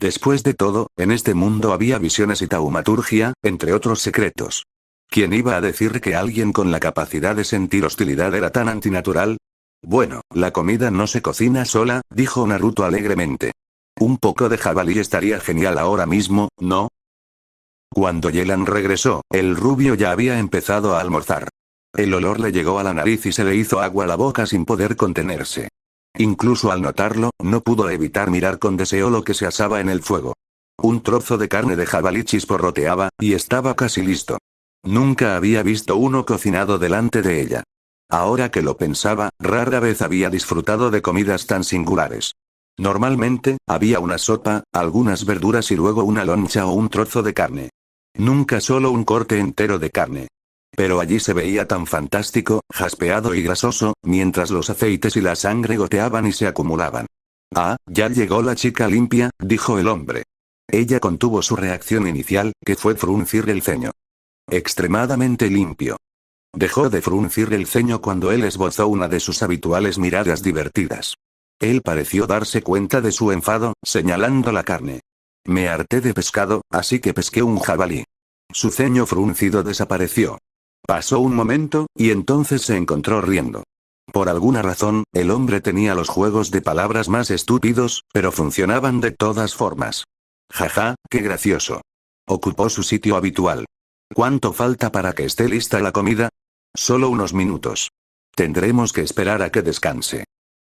Después de todo, en este mundo había visiones y taumaturgia, entre otros secretos. ¿Quién iba a decir que alguien con la capacidad de sentir hostilidad era tan antinatural? Bueno, la comida no se cocina sola, dijo Naruto alegremente. Un poco de jabalí estaría genial ahora mismo, ¿no? Cuando Yelan regresó, el rubio ya había empezado a almorzar. El olor le llegó a la nariz y se le hizo agua a la boca sin poder contenerse. Incluso al notarlo, no pudo evitar mirar con deseo lo que se asaba en el fuego. Un trozo de carne de jabalí chisporroteaba, y estaba casi listo. Nunca había visto uno cocinado delante de ella. Ahora que lo pensaba, rara vez había disfrutado de comidas tan singulares. Normalmente, había una sopa, algunas verduras y luego una loncha o un trozo de carne. Nunca solo un corte entero de carne. Pero allí se veía tan fantástico, jaspeado y grasoso, mientras los aceites y la sangre goteaban y se acumulaban. Ah, ya llegó la chica limpia, dijo el hombre. Ella contuvo su reacción inicial, que fue fruncir el ceño. Extremadamente limpio. Dejó de fruncir el ceño cuando él esbozó una de sus habituales miradas divertidas. Él pareció darse cuenta de su enfado, señalando la carne. Me harté de pescado, así que pesqué un jabalí. Su ceño fruncido desapareció. Pasó un momento, y entonces se encontró riendo. Por alguna razón, el hombre tenía los juegos de palabras más estúpidos, pero funcionaban de todas formas. Jaja, qué gracioso. Ocupó su sitio habitual. ¿Cuánto falta para que esté lista la comida? Solo unos minutos. Tendremos que esperar a que descanse.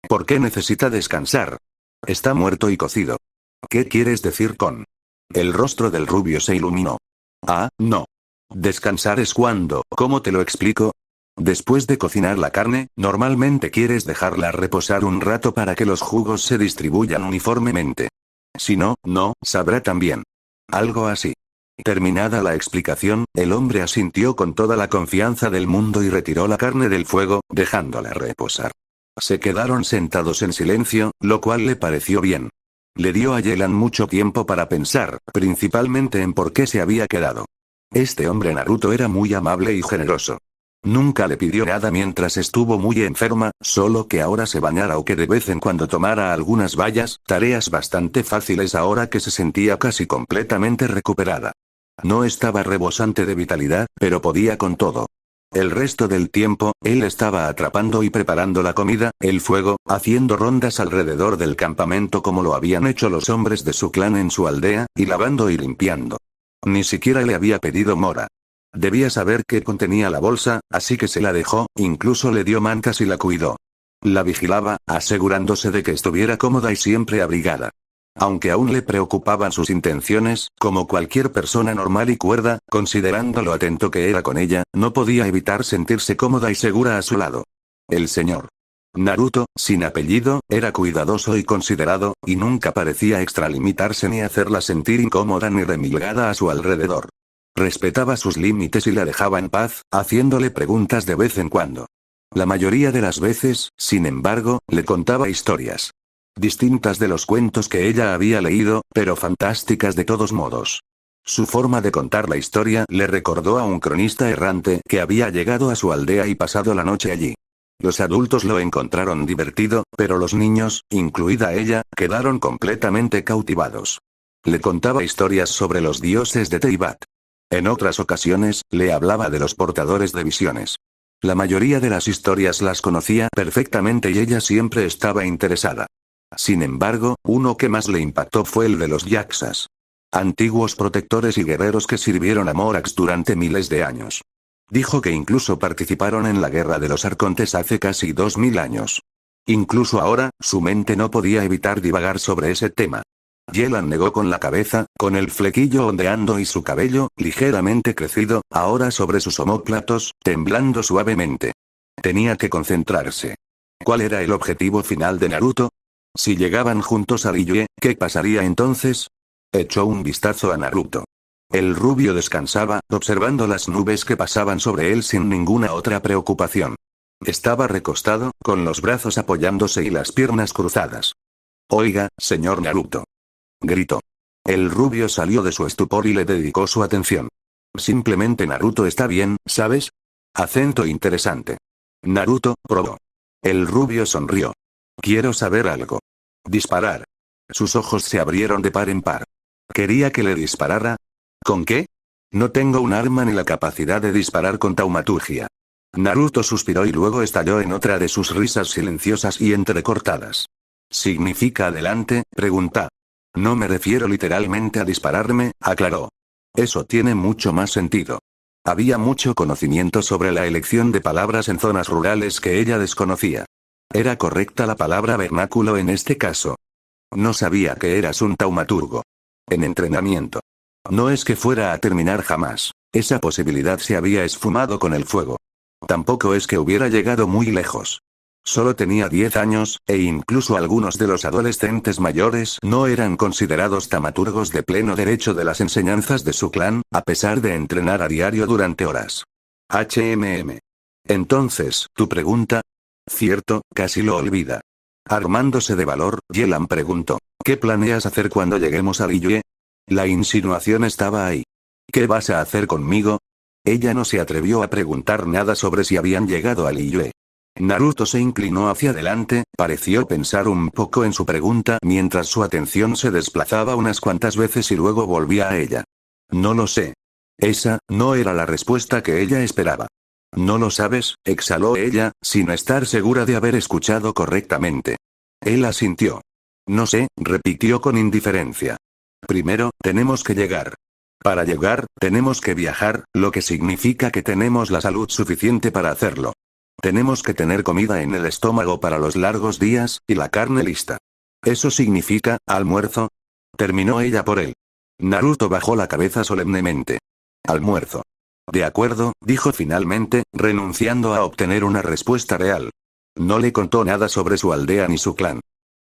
¿Por qué necesita descansar? Está muerto y cocido. ¿Qué quieres decir con? El rostro del rubio se iluminó. Ah, no. Descansar es cuando, ¿cómo te lo explico? Después de cocinar la carne, normalmente quieres dejarla reposar un rato para que los jugos se distribuyan uniformemente. Si no, no, sabrá también. Algo así. Terminada la explicación, el hombre asintió con toda la confianza del mundo y retiró la carne del fuego, dejándola reposar. Se quedaron sentados en silencio, lo cual le pareció bien. Le dio a Yelan mucho tiempo para pensar, principalmente en por qué se había quedado. Este hombre Naruto era muy amable y generoso. Nunca le pidió nada mientras estuvo muy enferma, solo que ahora se bañara o que de vez en cuando tomara algunas bayas, tareas bastante fáciles ahora que se sentía casi completamente recuperada. No estaba rebosante de vitalidad, pero podía con todo. El resto del tiempo, él estaba atrapando y preparando la comida, el fuego, haciendo rondas alrededor del campamento como lo habían hecho los hombres de su clan en su aldea, y lavando y limpiando. Ni siquiera le había pedido Mora. Debía saber qué contenía la bolsa, así que se la dejó, incluso le dio mancas y la cuidó. La vigilaba, asegurándose de que estuviera cómoda y siempre abrigada. Aunque aún le preocupaban sus intenciones, como cualquier persona normal y cuerda, considerando lo atento que era con ella, no podía evitar sentirse cómoda y segura a su lado. El señor Naruto, sin apellido, era cuidadoso y considerado, y nunca parecía extralimitarse ni hacerla sentir incómoda ni remilgada a su alrededor. Respetaba sus límites y la dejaba en paz, haciéndole preguntas de vez en cuando. La mayoría de las veces, sin embargo, le contaba historias distintas de los cuentos que ella había leído, pero fantásticas de todos modos. Su forma de contar la historia le recordó a un cronista errante que había llegado a su aldea y pasado la noche allí. Los adultos lo encontraron divertido, pero los niños, incluida ella, quedaron completamente cautivados. Le contaba historias sobre los dioses de Teyvat. En otras ocasiones, le hablaba de los portadores de visiones. La mayoría de las historias las conocía perfectamente y ella siempre estaba interesada. Sin embargo, uno que más le impactó fue el de los Yaksas. Antiguos protectores y guerreros que sirvieron a Morax durante miles de años. Dijo que incluso participaron en la guerra de los Arcontes hace casi 2000 años. Incluso ahora, su mente no podía evitar divagar sobre ese tema. Yelan negó con la cabeza, con el flequillo ondeando y su cabello, ligeramente crecido, ahora sobre sus omóplatos, temblando suavemente. Tenía que concentrarse. ¿Cuál era el objetivo final de Naruto? Si llegaban juntos a Liyue, ¿qué pasaría entonces? Echó un vistazo a Naruto. El rubio descansaba, observando las nubes que pasaban sobre él sin ninguna otra preocupación. Estaba recostado, con los brazos apoyándose y las piernas cruzadas. «Oiga, señor Naruto», gritó. El rubio salió de su estupor y le dedicó su atención. «Simplemente Naruto está bien, ¿sabes?» Acento interesante. Naruto probó. El rubio sonrió. «Quiero saber algo». «Disparar». Sus ojos se abrieron de par en par. ¿Quería que le disparara? ¿Con qué? No tengo un arma ni la capacidad de disparar con taumaturgia. Naruto suspiró y luego estalló en otra de sus risas silenciosas y entrecortadas. ¿Significa adelante? Pregunta. No me refiero literalmente a dispararme, aclaró. Eso tiene mucho más sentido. Había mucho conocimiento sobre la elección de palabras en zonas rurales que ella desconocía. Era correcta la palabra vernáculo en este caso. No sabía que eras un taumaturgo. En entrenamiento. No es que fuera a terminar jamás. Esa posibilidad se había esfumado con el fuego. Tampoco es que hubiera llegado muy lejos. Solo tenía 10 años, e incluso algunos de los adolescentes mayores no eran considerados taumaturgos de pleno derecho de las enseñanzas de su clan, a pesar de entrenar a diario durante horas. Entonces, ¿tu pregunta? Cierto, casi lo olvida. Armándose de valor, Yelan preguntó, ¿qué planeas hacer cuando lleguemos a Liyue? La insinuación estaba ahí. ¿Qué vas a hacer conmigo? Ella no se atrevió a preguntar nada sobre si habían llegado a Liyue. Naruto se inclinó hacia adelante, pareció pensar un poco en su pregunta mientras su atención se desplazaba unas cuantas veces y luego volvía a ella. No lo sé. Esa no era la respuesta que ella esperaba. No lo sabes, exhaló ella, sin estar segura de haber escuchado correctamente. Él asintió. No sé, repitió con indiferencia. Primero, tenemos que llegar. Para llegar, tenemos que viajar, lo que significa que tenemos la salud suficiente para hacerlo. Tenemos que tener comida en el estómago para los largos días, y la carne lista. ¿Eso significa, almuerzo? Terminó ella por él. Naruto bajó la cabeza solemnemente. Almuerzo. De acuerdo, dijo finalmente, renunciando a obtener una respuesta real. No le contó nada sobre su aldea ni su clan.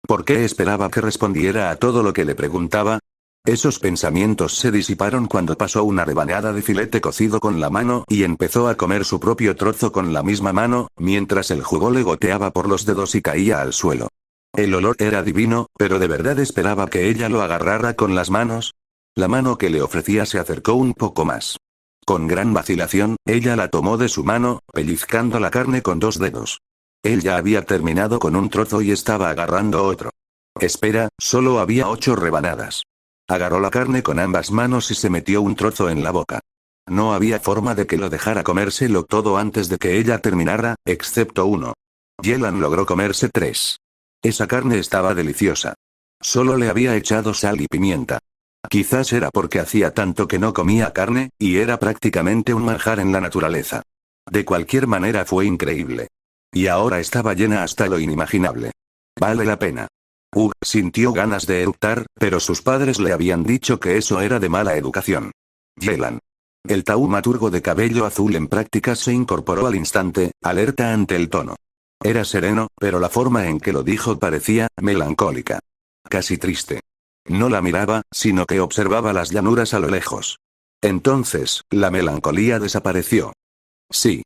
¿Por qué esperaba que respondiera a todo lo que le preguntaba? Esos pensamientos se disiparon cuando pasó una rebanada de filete cocido con la mano y empezó a comer su propio trozo con la misma mano, mientras el jugo le goteaba por los dedos y caía al suelo. El olor era divino, pero ¿de verdad esperaba que ella lo agarrara con las manos? La mano que le ofrecía se acercó un poco más. Con gran vacilación, ella la tomó de su mano, pellizcando la carne con 2 dedos. Él ya había terminado con un trozo y estaba agarrando otro. Espera, solo había 8 rebanadas. Agarró la carne con ambas manos y se metió un trozo en la boca. No había forma de que lo dejara comérselo todo antes de que ella terminara, excepto uno. Yelan logró comerse 3. Esa carne estaba deliciosa. Solo le había echado sal y pimienta. Quizás era porque hacía tanto que no comía carne, y era prácticamente un manjar en la naturaleza. De cualquier manera fue increíble. Y ahora estaba llena hasta lo inimaginable. Vale la pena. Sintió ganas de eructar, pero sus padres le habían dicho que eso era de mala educación. Yelan. El taumaturgo de cabello azul en prácticas se incorporó al instante, alerta ante el tono. Era sereno, pero la forma en que lo dijo parecía melancólica. Casi triste. No la miraba, sino que observaba las llanuras a lo lejos. Entonces, la melancolía desapareció. Sí.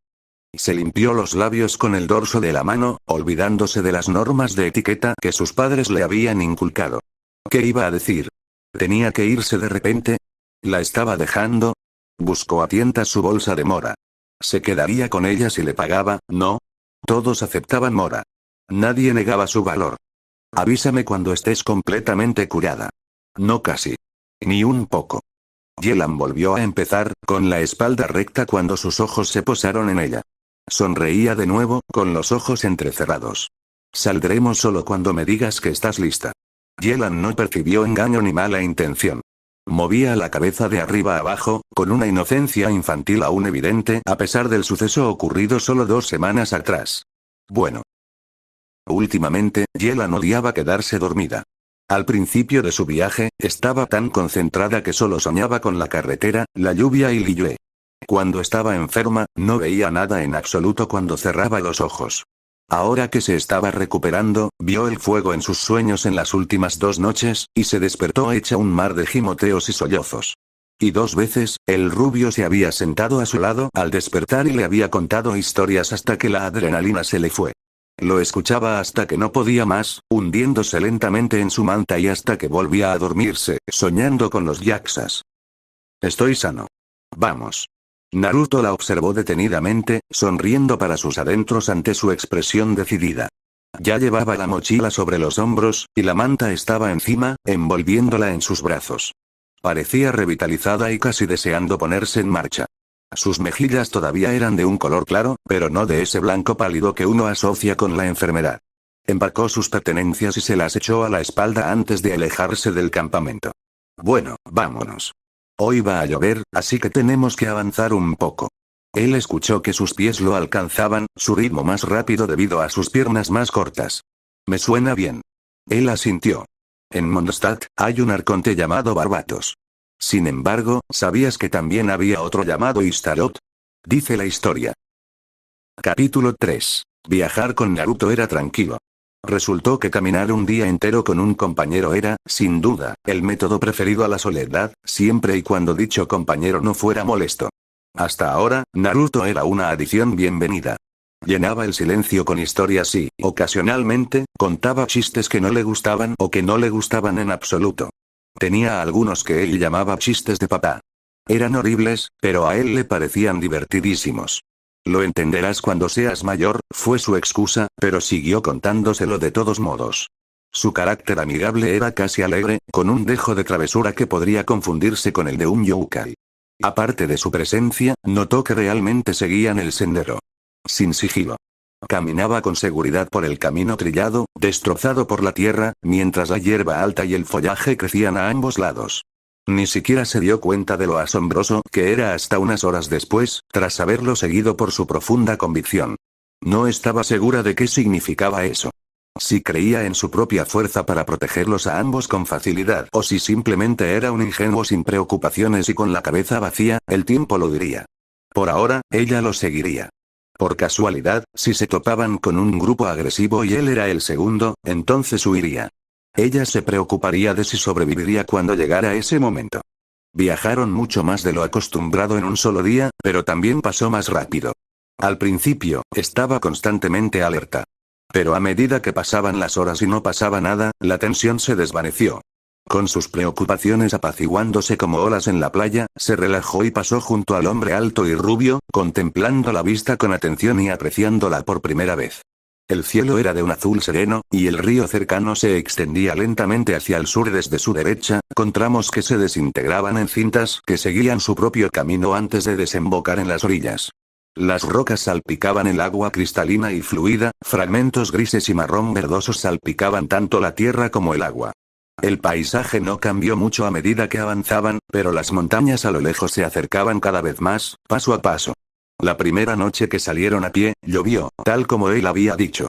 Se limpió los labios con el dorso de la mano, olvidándose de las normas de etiqueta que sus padres le habían inculcado. ¿Qué iba a decir? ¿Tenía que irse de repente? ¿La estaba dejando? Buscó a tientas su bolsa de mora. ¿Se quedaría con ella si le pagaba? No. Todos aceptaban mora. Nadie negaba su valor. Avísame cuando estés completamente curada. No casi. Ni un poco. Yelan volvió a empezar, con la espalda recta cuando sus ojos se posaron en ella. Sonreía de nuevo, con los ojos entrecerrados. Saldremos solo cuando me digas que estás lista. Yelan no percibió engaño ni mala intención. Movía la cabeza de arriba a abajo, con una inocencia infantil aún evidente a pesar del suceso ocurrido solo 2 semanas atrás. Bueno. Últimamente, Yelan odiaba quedarse dormida. Al principio de su viaje, estaba tan concentrada que solo soñaba con la carretera, la lluvia y Liyue. Cuando estaba enferma, no veía nada en absoluto cuando cerraba los ojos. Ahora que se estaba recuperando, vio el fuego en sus sueños en las últimas 2 noches, y se despertó hecha un mar de gimoteos y sollozos. Y 2 veces, el rubio se había sentado a su lado al despertar y le había contado historias hasta que la adrenalina se le fue. Lo escuchaba hasta que no podía más, hundiéndose lentamente en su manta y hasta que volvía a dormirse, soñando con los yaksas. Estoy sano. Vamos. Naruto la observó detenidamente, sonriendo para sus adentros ante su expresión decidida. Ya llevaba la mochila sobre los hombros, y la manta estaba encima, envolviéndola en sus brazos. Parecía revitalizada y casi deseando ponerse en marcha. Sus mejillas todavía eran de un color claro, pero no de ese blanco pálido que uno asocia con la enfermedad. Empacó sus pertenencias y se las echó a la espalda antes de alejarse del campamento. Bueno, vámonos. Hoy va a llover, así que tenemos que avanzar un poco. Él escuchó que sus pies lo alcanzaban, su ritmo más rápido debido a sus piernas más cortas. Me suena bien. Él asintió. En Mondstadt, hay un arconte llamado Barbatos. Sin embargo, ¿sabías que también había otro llamado Istarot? Dice la historia. Capítulo 3. Viajar con Naruto era tranquilo. Resultó que caminar un día entero con un compañero era, sin duda, el método preferido a la soledad, siempre y cuando dicho compañero no fuera molesto. Hasta ahora, Naruto era una adición bienvenida. Llenaba el silencio con historias y, ocasionalmente, contaba chistes que no le gustaban o que no le gustaban en absoluto. Tenía algunos que él llamaba chistes de papá. Eran horribles, pero a él le parecían divertidísimos. Lo entenderás cuando seas mayor, fue su excusa, pero siguió contándoselo de todos modos. Su carácter amigable era casi alegre, con un dejo de travesura que podría confundirse con el de un yokai. Aparte de su presencia, notó que realmente seguían el sendero. Sin sigilo. Caminaba con seguridad por el camino trillado, destrozado por la tierra, mientras la hierba alta y el follaje crecían a ambos lados. Ni siquiera se dio cuenta de lo asombroso que era hasta unas horas después, tras haberlo seguido por su profunda convicción. No estaba segura de qué significaba eso. Si creía en su propia fuerza para protegerlos a ambos con facilidad o si simplemente era un ingenuo sin preocupaciones y con la cabeza vacía, el tiempo lo diría. Por ahora, ella lo seguiría. Por casualidad, si se topaban con un grupo agresivo y él era el segundo, entonces huiría. Ella se preocuparía de si sobreviviría cuando llegara ese momento. Viajaron mucho más de lo acostumbrado en un solo día, pero también pasó más rápido. Al principio, estaba constantemente alerta. Pero a medida que pasaban las horas y no pasaba nada, la tensión se desvaneció. Con sus preocupaciones apaciguándose como olas en la playa, se relajó y pasó junto al hombre alto y rubio, contemplando la vista con atención y apreciándola por primera vez. El cielo era de un azul sereno, y el río cercano se extendía lentamente hacia el sur desde su derecha, con tramos que se desintegraban en cintas que seguían su propio camino antes de desembocar en las orillas. Las rocas salpicaban el agua cristalina y fluida, fragmentos grises y marrón verdosos salpicaban tanto la tierra como el agua. El paisaje no cambió mucho a medida que avanzaban, pero las montañas a lo lejos se acercaban cada vez más, paso a paso. La primera noche que salieron a pie, llovió, tal como él había dicho.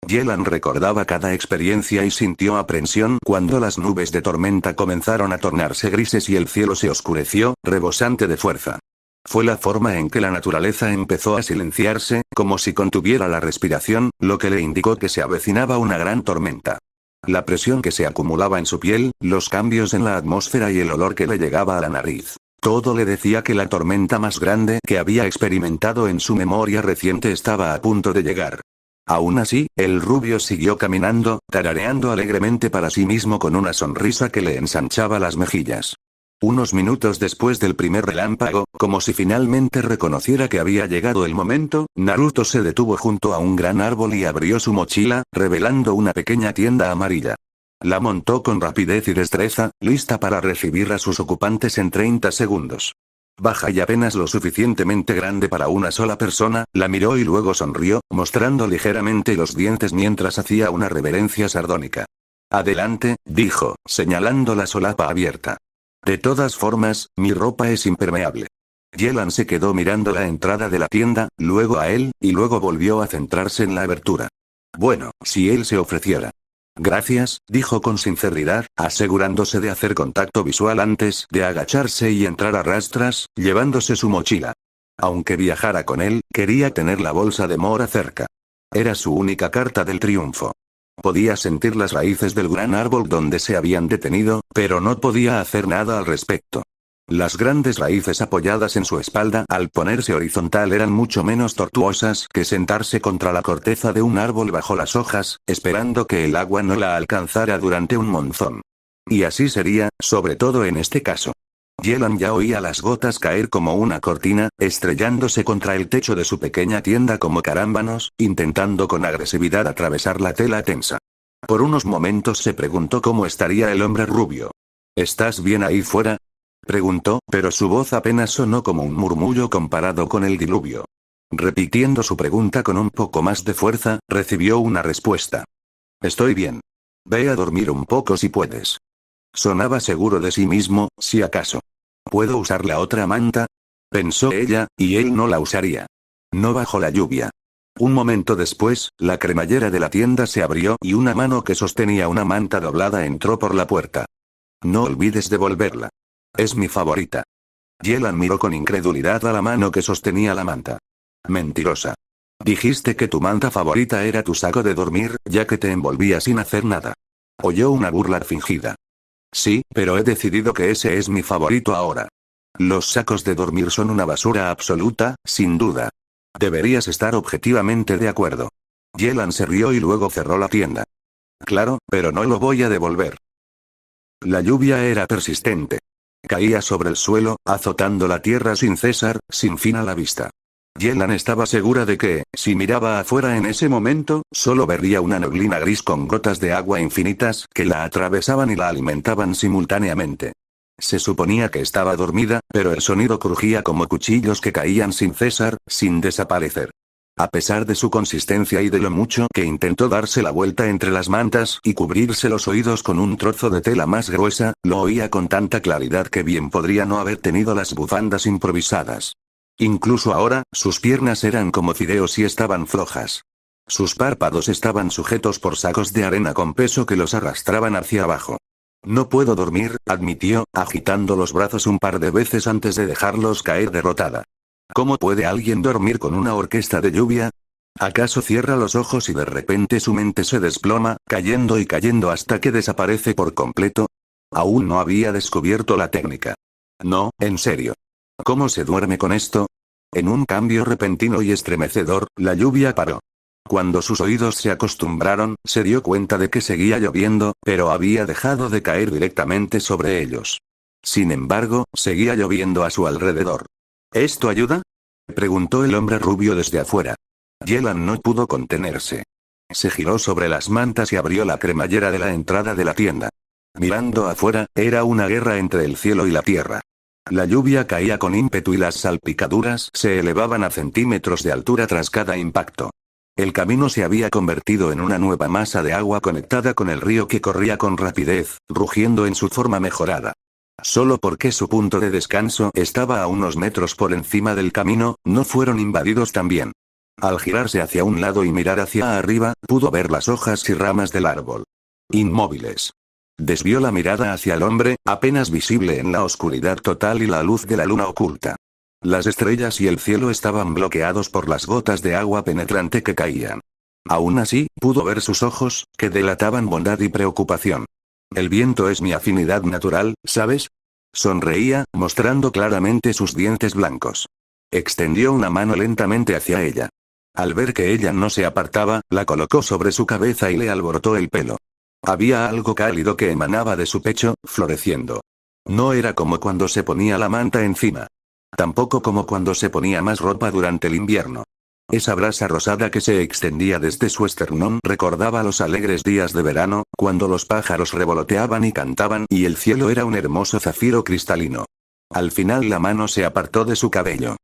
Yelan recordaba cada experiencia y sintió aprensión cuando las nubes de tormenta comenzaron a tornarse grises y el cielo se oscureció, rebosante de fuerza. Fue la forma en que la naturaleza empezó a silenciarse, como si contuviera la respiración, lo que le indicó que se avecinaba una gran tormenta. La presión que se acumulaba en su piel, los cambios en la atmósfera y el olor que le llegaba a la nariz. Todo le decía que la tormenta más grande que había experimentado en su memoria reciente estaba a punto de llegar. Aún así, el rubio siguió caminando, tarareando alegremente para sí mismo con una sonrisa que le ensanchaba las mejillas. Unos minutos después del primer relámpago, como si finalmente reconociera que había llegado el momento, Naruto se detuvo junto a un gran árbol y abrió su mochila, revelando una pequeña tienda amarilla. La montó con rapidez y destreza, lista para recibir a sus ocupantes en 30 segundos. Baja y apenas lo suficientemente grande para una sola persona, la miró y luego sonrió, mostrando ligeramente los dientes mientras hacía una reverencia sardónica. Adelante, dijo, señalando la solapa abierta. De todas formas, mi ropa es impermeable. Yelan se quedó mirando la entrada de la tienda, luego a él, y luego volvió a centrarse en la abertura. Bueno, si él se ofreciera. Gracias, dijo con sinceridad, asegurándose de hacer contacto visual antes de agacharse y entrar a rastras, llevándose su mochila. Aunque viajara con él, quería tener la bolsa de Mora cerca. Era su única carta del triunfo. Podía sentir las raíces del gran árbol donde se habían detenido, pero no podía hacer nada al respecto. Las grandes raíces apoyadas en su espalda al ponerse horizontal eran mucho menos tortuosas que sentarse contra la corteza de un árbol bajo las hojas, esperando que el agua no la alcanzara durante un monzón. Y así sería, sobre todo en este caso. Yelan ya oía las gotas caer como una cortina, estrellándose contra el techo de su pequeña tienda como carámbanos, intentando con agresividad atravesar la tela tensa. Por unos momentos se preguntó cómo estaría el hombre rubio. ¿Estás bien ahí fuera?, preguntó, pero su voz apenas sonó como un murmullo comparado con el diluvio. Repitiendo su pregunta con un poco más de fuerza, recibió una respuesta. Estoy bien. Ve a dormir un poco si puedes. Sonaba seguro de sí mismo, si acaso. ¿Puedo usar la otra manta?, pensó ella, y él no la usaría. No bajo la lluvia. Un momento después, la cremallera de la tienda se abrió y una mano que sostenía una manta doblada entró por la puerta. No olvides devolverla. Es mi favorita. Yelan miró con incredulidad a la mano que sostenía la manta. Mentirosa. Dijiste que tu manta favorita era tu saco de dormir, ya que te envolvía sin hacer nada. Oyó una burla fingida. Sí, pero he decidido que ese es mi favorito ahora. Los sacos de dormir son una basura absoluta, sin duda. Deberías estar objetivamente de acuerdo. Yelan se rió y luego cerró la tienda. Claro, pero no lo voy a devolver. La lluvia era persistente. Caía sobre el suelo, azotando la tierra sin cesar, sin fin a la vista. Yelan estaba segura de que, si miraba afuera en ese momento, solo vería una neblina gris con gotas de agua infinitas que la atravesaban y la alimentaban simultáneamente. Se suponía que estaba dormida, pero el sonido crujía como cuchillos que caían sin cesar, sin desaparecer. A pesar de su consistencia y de lo mucho que intentó darse la vuelta entre las mantas y cubrirse los oídos con un trozo de tela más gruesa, lo oía con tanta claridad que bien podría no haber tenido las bufandas improvisadas. Incluso ahora, sus piernas eran como fideos y estaban flojas. Sus párpados estaban sujetos por sacos de arena con peso que los arrastraban hacia abajo. No puedo dormir, admitió, agitando los brazos un par de veces antes de dejarlos caer derrotada. ¿Cómo puede alguien dormir con una orquesta de lluvia? ¿Acaso cierra los ojos y de repente su mente se desploma, cayendo y cayendo hasta que desaparece por completo? Aún no había descubierto la técnica. No, en serio. ¿Cómo se duerme con esto? En un cambio repentino y estremecedor, la lluvia paró. Cuando sus oídos se acostumbraron, se dio cuenta de que seguía lloviendo, pero había dejado de caer directamente sobre ellos. Sin embargo, seguía lloviendo a su alrededor. ¿Esto ayuda?, preguntó el hombre rubio desde afuera. Yelan no pudo contenerse. Se giró sobre las mantas y abrió la cremallera de la entrada de la tienda. Mirando afuera, era una guerra entre el cielo y la tierra. La lluvia caía con ímpetu y las salpicaduras se elevaban a centímetros de altura tras cada impacto. El camino se había convertido en una nueva masa de agua conectada con el río que corría con rapidez, rugiendo en su forma mejorada. Solo porque su punto de descanso estaba a unos metros por encima del camino, no fueron invadidos también. Al girarse hacia un lado y mirar hacia arriba, pudo ver las hojas y ramas del árbol. Inmóviles. Desvió la mirada hacia el hombre, apenas visible en la oscuridad total y la luz de la luna oculta. Las estrellas y el cielo estaban bloqueados por las gotas de agua penetrante que caían. Aún así, pudo ver sus ojos, que delataban bondad y preocupación. El viento es mi afinidad natural, ¿sabes? Sonreía, mostrando claramente sus dientes blancos. Extendió una mano lentamente hacia ella. Al ver que ella no se apartaba, la colocó sobre su cabeza y le alborotó el pelo. Había algo cálido que emanaba de su pecho, floreciendo. No era como cuando se ponía la manta encima. Tampoco como cuando se ponía más ropa durante el invierno. Esa brasa rosada que se extendía desde su esternón recordaba los alegres días de verano, cuando los pájaros revoloteaban y cantaban y el cielo era un hermoso zafiro cristalino. Al final la mano se apartó de su cabello.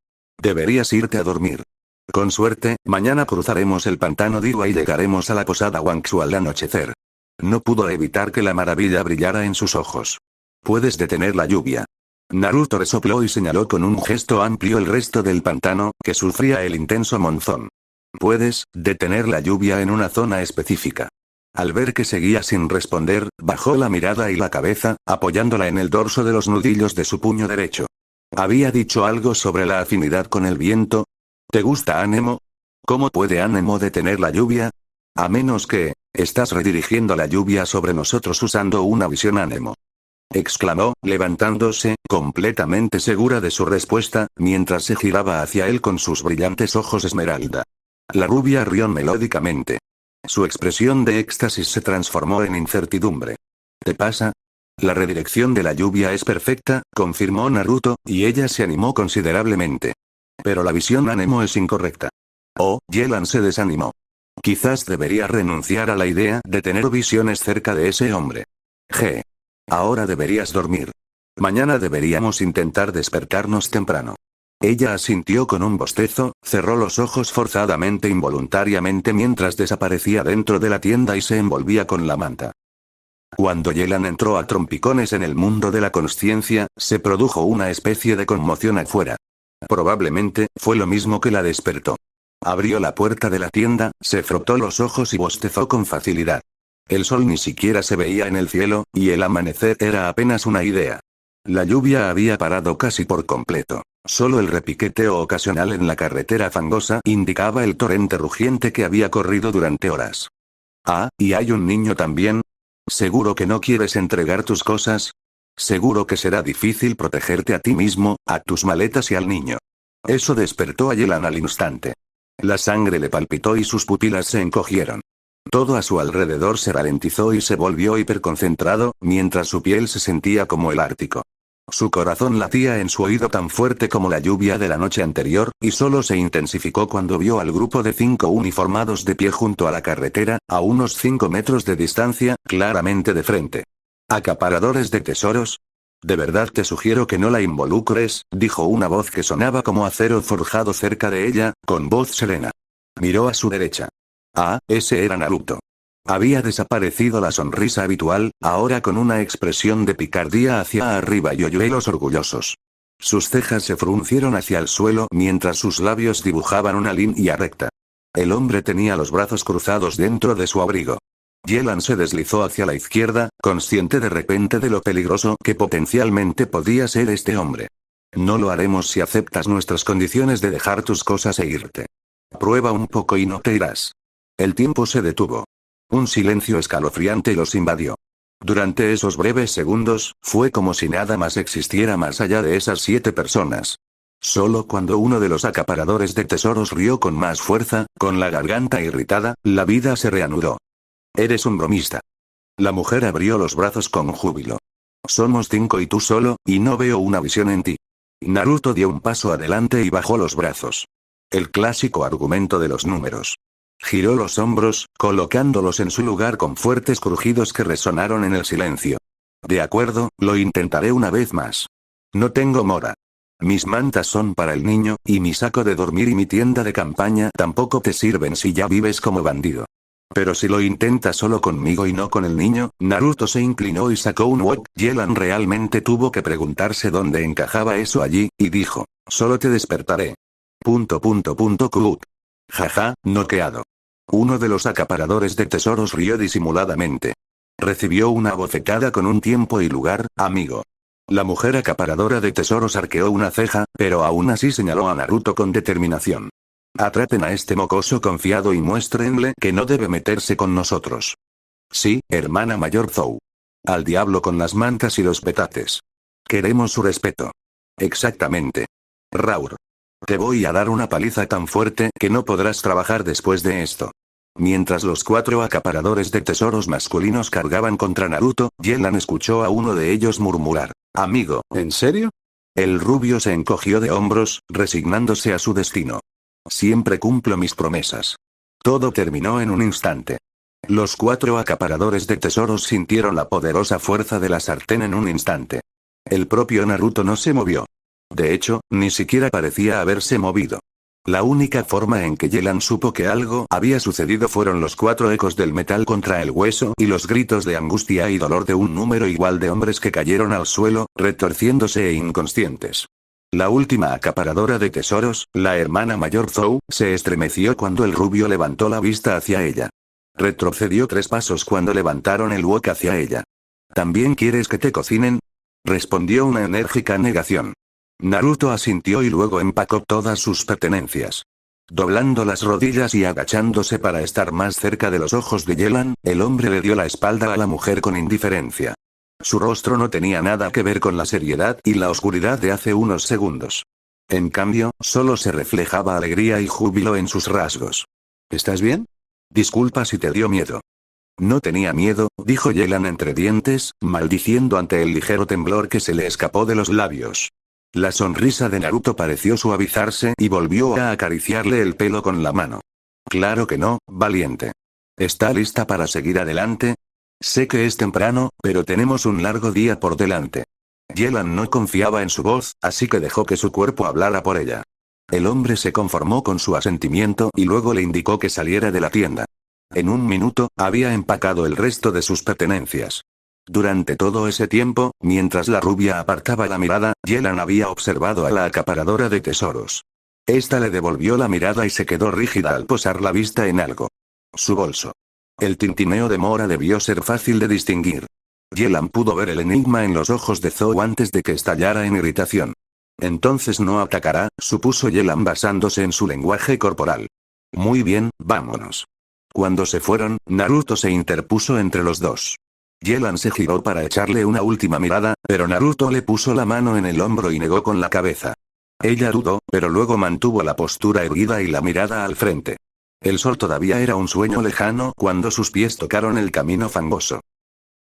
Deberías irte a dormir. Con suerte, mañana cruzaremos el pantano Diwa y llegaremos a la posada Wangshu al anochecer. No pudo evitar que la maravilla brillara en sus ojos. Puedes detener la lluvia. Naruto resopló y señaló con un gesto amplio el resto del pantano, que sufría el intenso monzón. Puedes detener la lluvia en una zona específica. Al ver que seguía sin responder, bajó la mirada y la cabeza, apoyándola en el dorso de los nudillos de su puño derecho. ¿Había dicho algo sobre la afinidad con el viento? ¿Te gusta Anemo? ¿Cómo puede Anemo detener la lluvia? A menos que, estás redirigiendo la lluvia sobre nosotros usando una visión Anemo. Exclamó, levantándose, completamente segura de su respuesta, mientras se giraba hacia él con sus brillantes ojos esmeralda. La rubia rió melódicamente. Su expresión de éxtasis se transformó en incertidumbre. ¿Te pasa? La redirección de la lluvia es perfecta, confirmó Naruto, y ella se animó considerablemente. Pero la visión Anemo es incorrecta. Oh, Yelan se desanimó. Quizás debería renunciar a la idea de tener visiones cerca de ese hombre. G. Ahora deberías dormir. Mañana deberíamos intentar despertarnos temprano. Ella asintió con un bostezo, cerró los ojos forzadamente involuntariamente mientras desaparecía dentro de la tienda y se envolvía con la manta. Cuando Yelan entró a trompicones en el mundo de la consciencia, se produjo una especie de conmoción afuera. Probablemente, fue lo mismo que la despertó. Abrió la puerta de la tienda, se frotó los ojos y bostezó con facilidad. El sol ni siquiera se veía en el cielo, y el amanecer era apenas una idea. La lluvia había parado casi por completo. Solo el repiqueteo ocasional en la carretera fangosa indicaba el torrente rugiente que había corrido durante horas. Ah, ¿y hay un niño también? ¿Seguro que no quieres entregar tus cosas? Seguro que será difícil protegerte a ti mismo, a tus maletas y al niño. Eso despertó a Yelan al instante. La sangre le palpitó y sus pupilas se encogieron. Todo a su alrededor se ralentizó y se volvió hiperconcentrado, mientras su piel se sentía como el Ártico. Su corazón latía en su oído tan fuerte como la lluvia de la noche anterior, y solo se intensificó cuando vio al grupo de 5 uniformados de pie junto a la carretera, a unos 5 metros de distancia, claramente de frente. ¿Acaparadores de tesoros? De verdad te sugiero que no la involucres, dijo una voz que sonaba como acero forjado cerca de ella, con voz serena. Miró a su derecha. Ah, ese era Naruto. Había desaparecido la sonrisa habitual, ahora con una expresión de picardía hacia arriba y hoyuelos orgullosos. Sus cejas se fruncieron hacia el suelo mientras sus labios dibujaban una línea recta. El hombre tenía los brazos cruzados dentro de su abrigo. Yelan se deslizó hacia la izquierda, consciente de repente de lo peligroso que potencialmente podía ser este hombre. No lo haremos si aceptas nuestras condiciones de dejar tus cosas e irte. Prueba un poco y no te irás. El tiempo se detuvo. Un silencio escalofriante los invadió. Durante esos breves segundos, fue como si nada más existiera más allá de esas 7 personas. Solo cuando uno de los acaparadores de tesoros rió con más fuerza, con la garganta irritada, la vida se reanudó. Eres un bromista. La mujer abrió los brazos con júbilo. Somos 5 y tú solo, y no veo una visión en ti. Naruto dio un paso adelante y bajó los brazos. El clásico argumento de los números. Giró los hombros, colocándolos en su lugar con fuertes crujidos que resonaron en el silencio. De acuerdo, lo intentaré una vez más. No tengo mora. Mis mantas son para el niño, y mi saco de dormir y mi tienda de campaña tampoco te sirven si ya vives como bandido. Pero si lo intentas solo conmigo y no con el niño, Naruto se inclinó y sacó un wok. Yelan realmente tuvo que preguntarse dónde encajaba eso allí, y dijo, solo te despertaré. Q. Jaja, noqueado. Uno de los acaparadores de tesoros rió disimuladamente. Recibió una bofetada con un tiempo y lugar, amigo. La mujer acaparadora de tesoros arqueó una ceja, pero aún así señaló a Naruto con determinación. Atrapen a este mocoso confiado y muéstrenle que no debe meterse con nosotros. Sí, hermana mayor Zou. Al diablo con las mantas y los petates. Queremos su respeto. Exactamente. Raur. Te voy a dar una paliza tan fuerte que no podrás trabajar después de esto. Mientras los 4 acaparadores de tesoros masculinos cargaban contra Naruto, Yelan escuchó a uno de ellos murmurar. Amigo, ¿en serio? El rubio se encogió de hombros, resignándose a su destino. Siempre cumplo mis promesas. Todo terminó en un instante. Los 4 acaparadores de tesoros sintieron la poderosa fuerza de la sartén en un instante. El propio Naruto no se movió. De hecho, ni siquiera parecía haberse movido. La única forma en que Yelan supo que algo había sucedido fueron los 4 ecos del metal contra el hueso y los gritos de angustia y dolor de un número igual de hombres que cayeron al suelo, retorciéndose e inconscientes. La última acaparadora de tesoros, la hermana mayor Zou, se estremeció cuando el rubio levantó la vista hacia ella. Retrocedió 3 pasos cuando levantaron el wok hacia ella. ¿También quieres que te cocinen? Respondió una enérgica negación. Naruto asintió y luego empacó todas sus pertenencias. Doblando las rodillas y agachándose para estar más cerca de los ojos de Yelan, el hombre le dio la espalda a la mujer con indiferencia. Su rostro no tenía nada que ver con la seriedad y la oscuridad de hace unos segundos. En cambio, solo se reflejaba alegría y júbilo en sus rasgos. ¿Estás bien? Disculpa si te dio miedo. No tenía miedo, dijo Yelan entre dientes, maldiciendo ante el ligero temblor que se le escapó de los labios. La sonrisa de Naruto pareció suavizarse y volvió a acariciarle el pelo con la mano. Claro que no, valiente. ¿Está lista para seguir adelante? Sé que es temprano, pero tenemos un largo día por delante. Yelan no confiaba en su voz, así que dejó que su cuerpo hablara por ella. El hombre se conformó con su asentimiento y luego le indicó que saliera de la tienda. En un minuto, había empacado el resto de sus pertenencias. Durante todo ese tiempo, mientras la rubia apartaba la mirada, Yelan había observado a la acaparadora de tesoros. Esta le devolvió la mirada y se quedó rígida al posar la vista en algo. Su bolso. El tintineo de Mora debió ser fácil de distinguir. Yelan pudo ver el enigma en los ojos de Zou antes de que estallara en irritación. Entonces no atacará, supuso Yelan basándose en su lenguaje corporal. Muy bien, vámonos. Cuando se fueron, Naruto se interpuso entre los dos. Yelan se giró para echarle una última mirada, pero Naruto le puso la mano en el hombro y negó con la cabeza. Ella dudó, pero luego mantuvo la postura erguida y la mirada al frente. El sol todavía era un sueño lejano cuando sus pies tocaron el camino fangoso.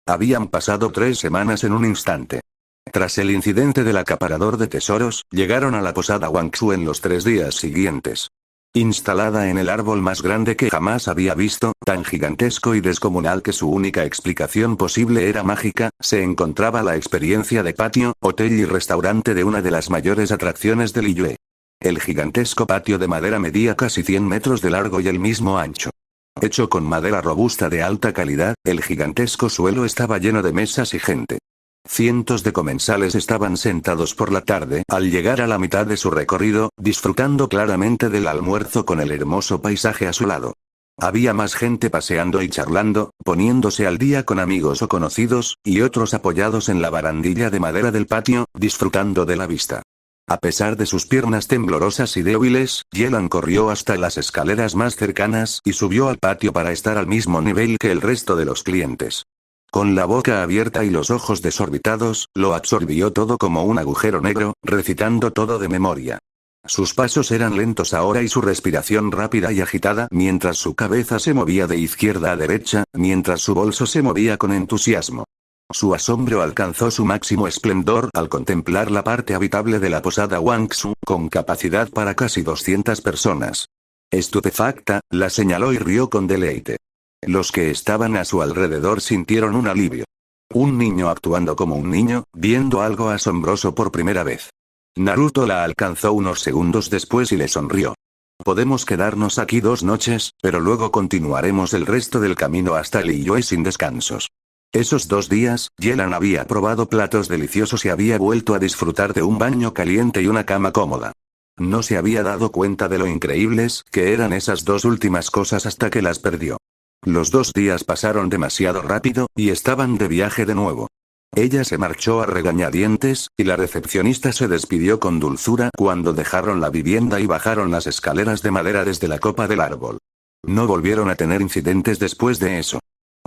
Habían pasado 3 semanas en un instante. Tras el incidente del acaparador de tesoros, llegaron a la posada Wangsu en los 3 días siguientes. Instalada en el árbol más grande que jamás había visto, tan gigantesco y descomunal que su única explicación posible era mágica, se encontraba la experiencia de patio, hotel y restaurante de una de las mayores atracciones de Liyue. El gigantesco patio de madera medía casi 100 metros de largo y el mismo ancho. Hecho con madera robusta de alta calidad, el gigantesco suelo estaba lleno de mesas y gente. Cientos de comensales estaban sentados por la tarde, al llegar a la mitad de su recorrido, disfrutando claramente del almuerzo con el hermoso paisaje a su lado. Había más gente paseando y charlando, poniéndose al día con amigos o conocidos, y otros apoyados en la barandilla de madera del patio, disfrutando de la vista. A pesar de sus piernas temblorosas y débiles, Yelan corrió hasta las escaleras más cercanas y subió al patio para estar al mismo nivel que el resto de los clientes. Con la boca abierta y los ojos desorbitados, lo absorbió todo como un agujero negro, recitando todo de memoria. Sus pasos eran lentos ahora y su respiración rápida y agitada mientras su cabeza se movía de izquierda a derecha, mientras su bolso se movía con entusiasmo. Su asombro alcanzó su máximo esplendor al contemplar la parte habitable de la posada Wangsu, con capacidad para casi 200 personas. Estupefacta, la señaló y rió con deleite. Los que estaban a su alrededor sintieron un alivio. Un niño actuando como un niño, viendo algo asombroso por primera vez. Naruto la alcanzó unos segundos después y le sonrió. Podemos quedarnos aquí 2 noches, pero luego continuaremos el resto del camino hasta Liyue sin descansos. Esos 2 días, Yelan había probado platos deliciosos y había vuelto a disfrutar de un baño caliente y una cama cómoda. No se había dado cuenta de lo increíbles que eran esas dos últimas cosas hasta que las perdió. Los 2 días pasaron demasiado rápido, y estaban de viaje de nuevo. Ella se marchó a regañadientes, y la recepcionista se despidió con dulzura cuando dejaron la vivienda y bajaron las escaleras de madera desde la copa del árbol. No volvieron a tener incidentes después de eso.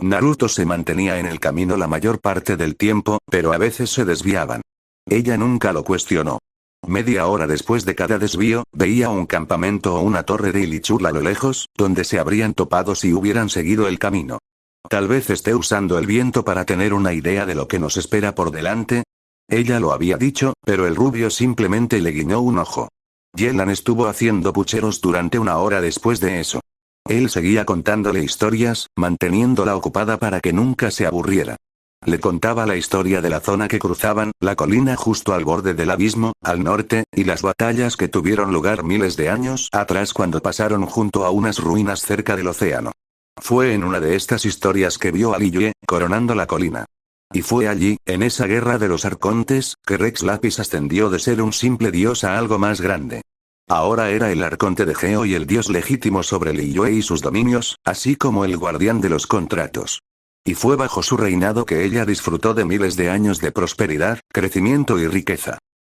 Naruto se mantenía en el camino la mayor parte del tiempo, pero a veces se desviaban. Ella nunca lo cuestionó. Media hora después de cada desvío, veía un campamento o una torre de Ilichurl a lo lejos, donde se habrían topado si hubieran seguido el camino. Tal vez esté usando el viento para tener una idea de lo que nos espera por delante. Ella lo había dicho, pero el rubio simplemente le guiñó un ojo. Yelan estuvo haciendo pucheros durante 1 hora después de eso. Él seguía contándole historias, manteniéndola ocupada para que nunca se aburriera. Le contaba la historia de la zona que cruzaban, la colina justo al borde del abismo, al norte, y las batallas que tuvieron lugar miles de años atrás cuando pasaron junto a unas ruinas cerca del océano. Fue en una de estas historias que vio a Liyue, coronando la colina. Y fue allí, en esa guerra de los arcontes, que Rex Lapis ascendió de ser un simple dios a algo más grande. Ahora era el arconte de Geo y el dios legítimo sobre Liyue y sus dominios, así como el guardián de los contratos. Y fue bajo su reinado que ella disfrutó de miles de años de prosperidad, crecimiento y riqueza.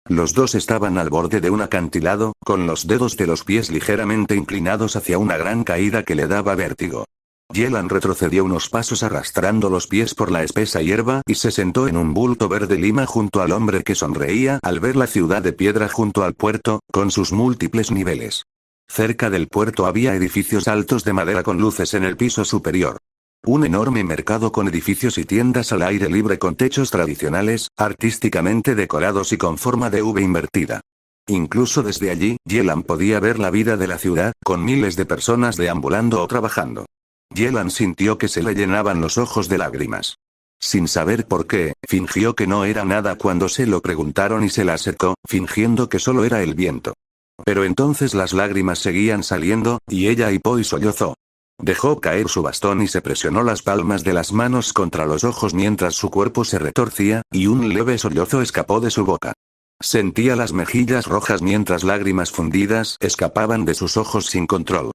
Los dos estaban al borde de un acantilado, con los dedos de los pies ligeramente inclinados hacia una gran caída que le daba vértigo. Yelan retrocedió unos pasos arrastrando los pies por la espesa hierba y se sentó en un bulto verde lima junto al hombre que sonreía al ver la ciudad de piedra junto al puerto, con sus múltiples niveles. Cerca del puerto había edificios altos de madera con luces en el piso superior. Un enorme mercado con edificios y tiendas al aire libre con techos tradicionales, artísticamente decorados y con forma de V invertida. Incluso desde allí, Yelan podía ver la vida de la ciudad, con miles de personas deambulando o trabajando. Yelan sintió que se le llenaban los ojos de lágrimas. Sin saber por qué, fingió que no era nada cuando se lo preguntaron y se la secó, fingiendo que solo era el viento. Pero entonces las lágrimas seguían saliendo, y ella hipó y sollozó. Dejó caer su bastón y se presionó las palmas de las manos contra los ojos mientras su cuerpo se retorcía, y un leve sollozo escapó de su boca. Sentía las mejillas rojas mientras lágrimas fundidas escapaban de sus ojos sin control.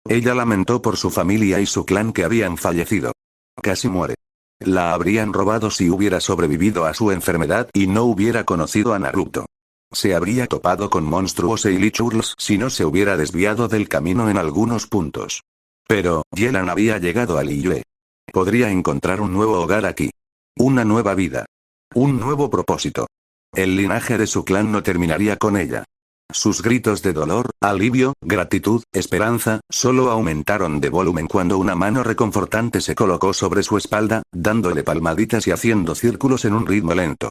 Ella lamentó por su familia y su clan que habían fallecido. Casi muere. La habrían robado si hubiera sobrevivido a su enfermedad y no hubiera conocido a Naruto. Se habría topado con monstruos e Ilichurls si no se hubiera desviado del camino en algunos puntos. Pero, Yelan había llegado a Liyue. Podría encontrar un nuevo hogar aquí. Una nueva vida. Un nuevo propósito. El linaje de su clan no terminaría con ella. Sus gritos de dolor, alivio, gratitud, esperanza, solo aumentaron de volumen cuando una mano reconfortante se colocó sobre su espalda, dándole palmaditas y haciendo círculos en un ritmo lento.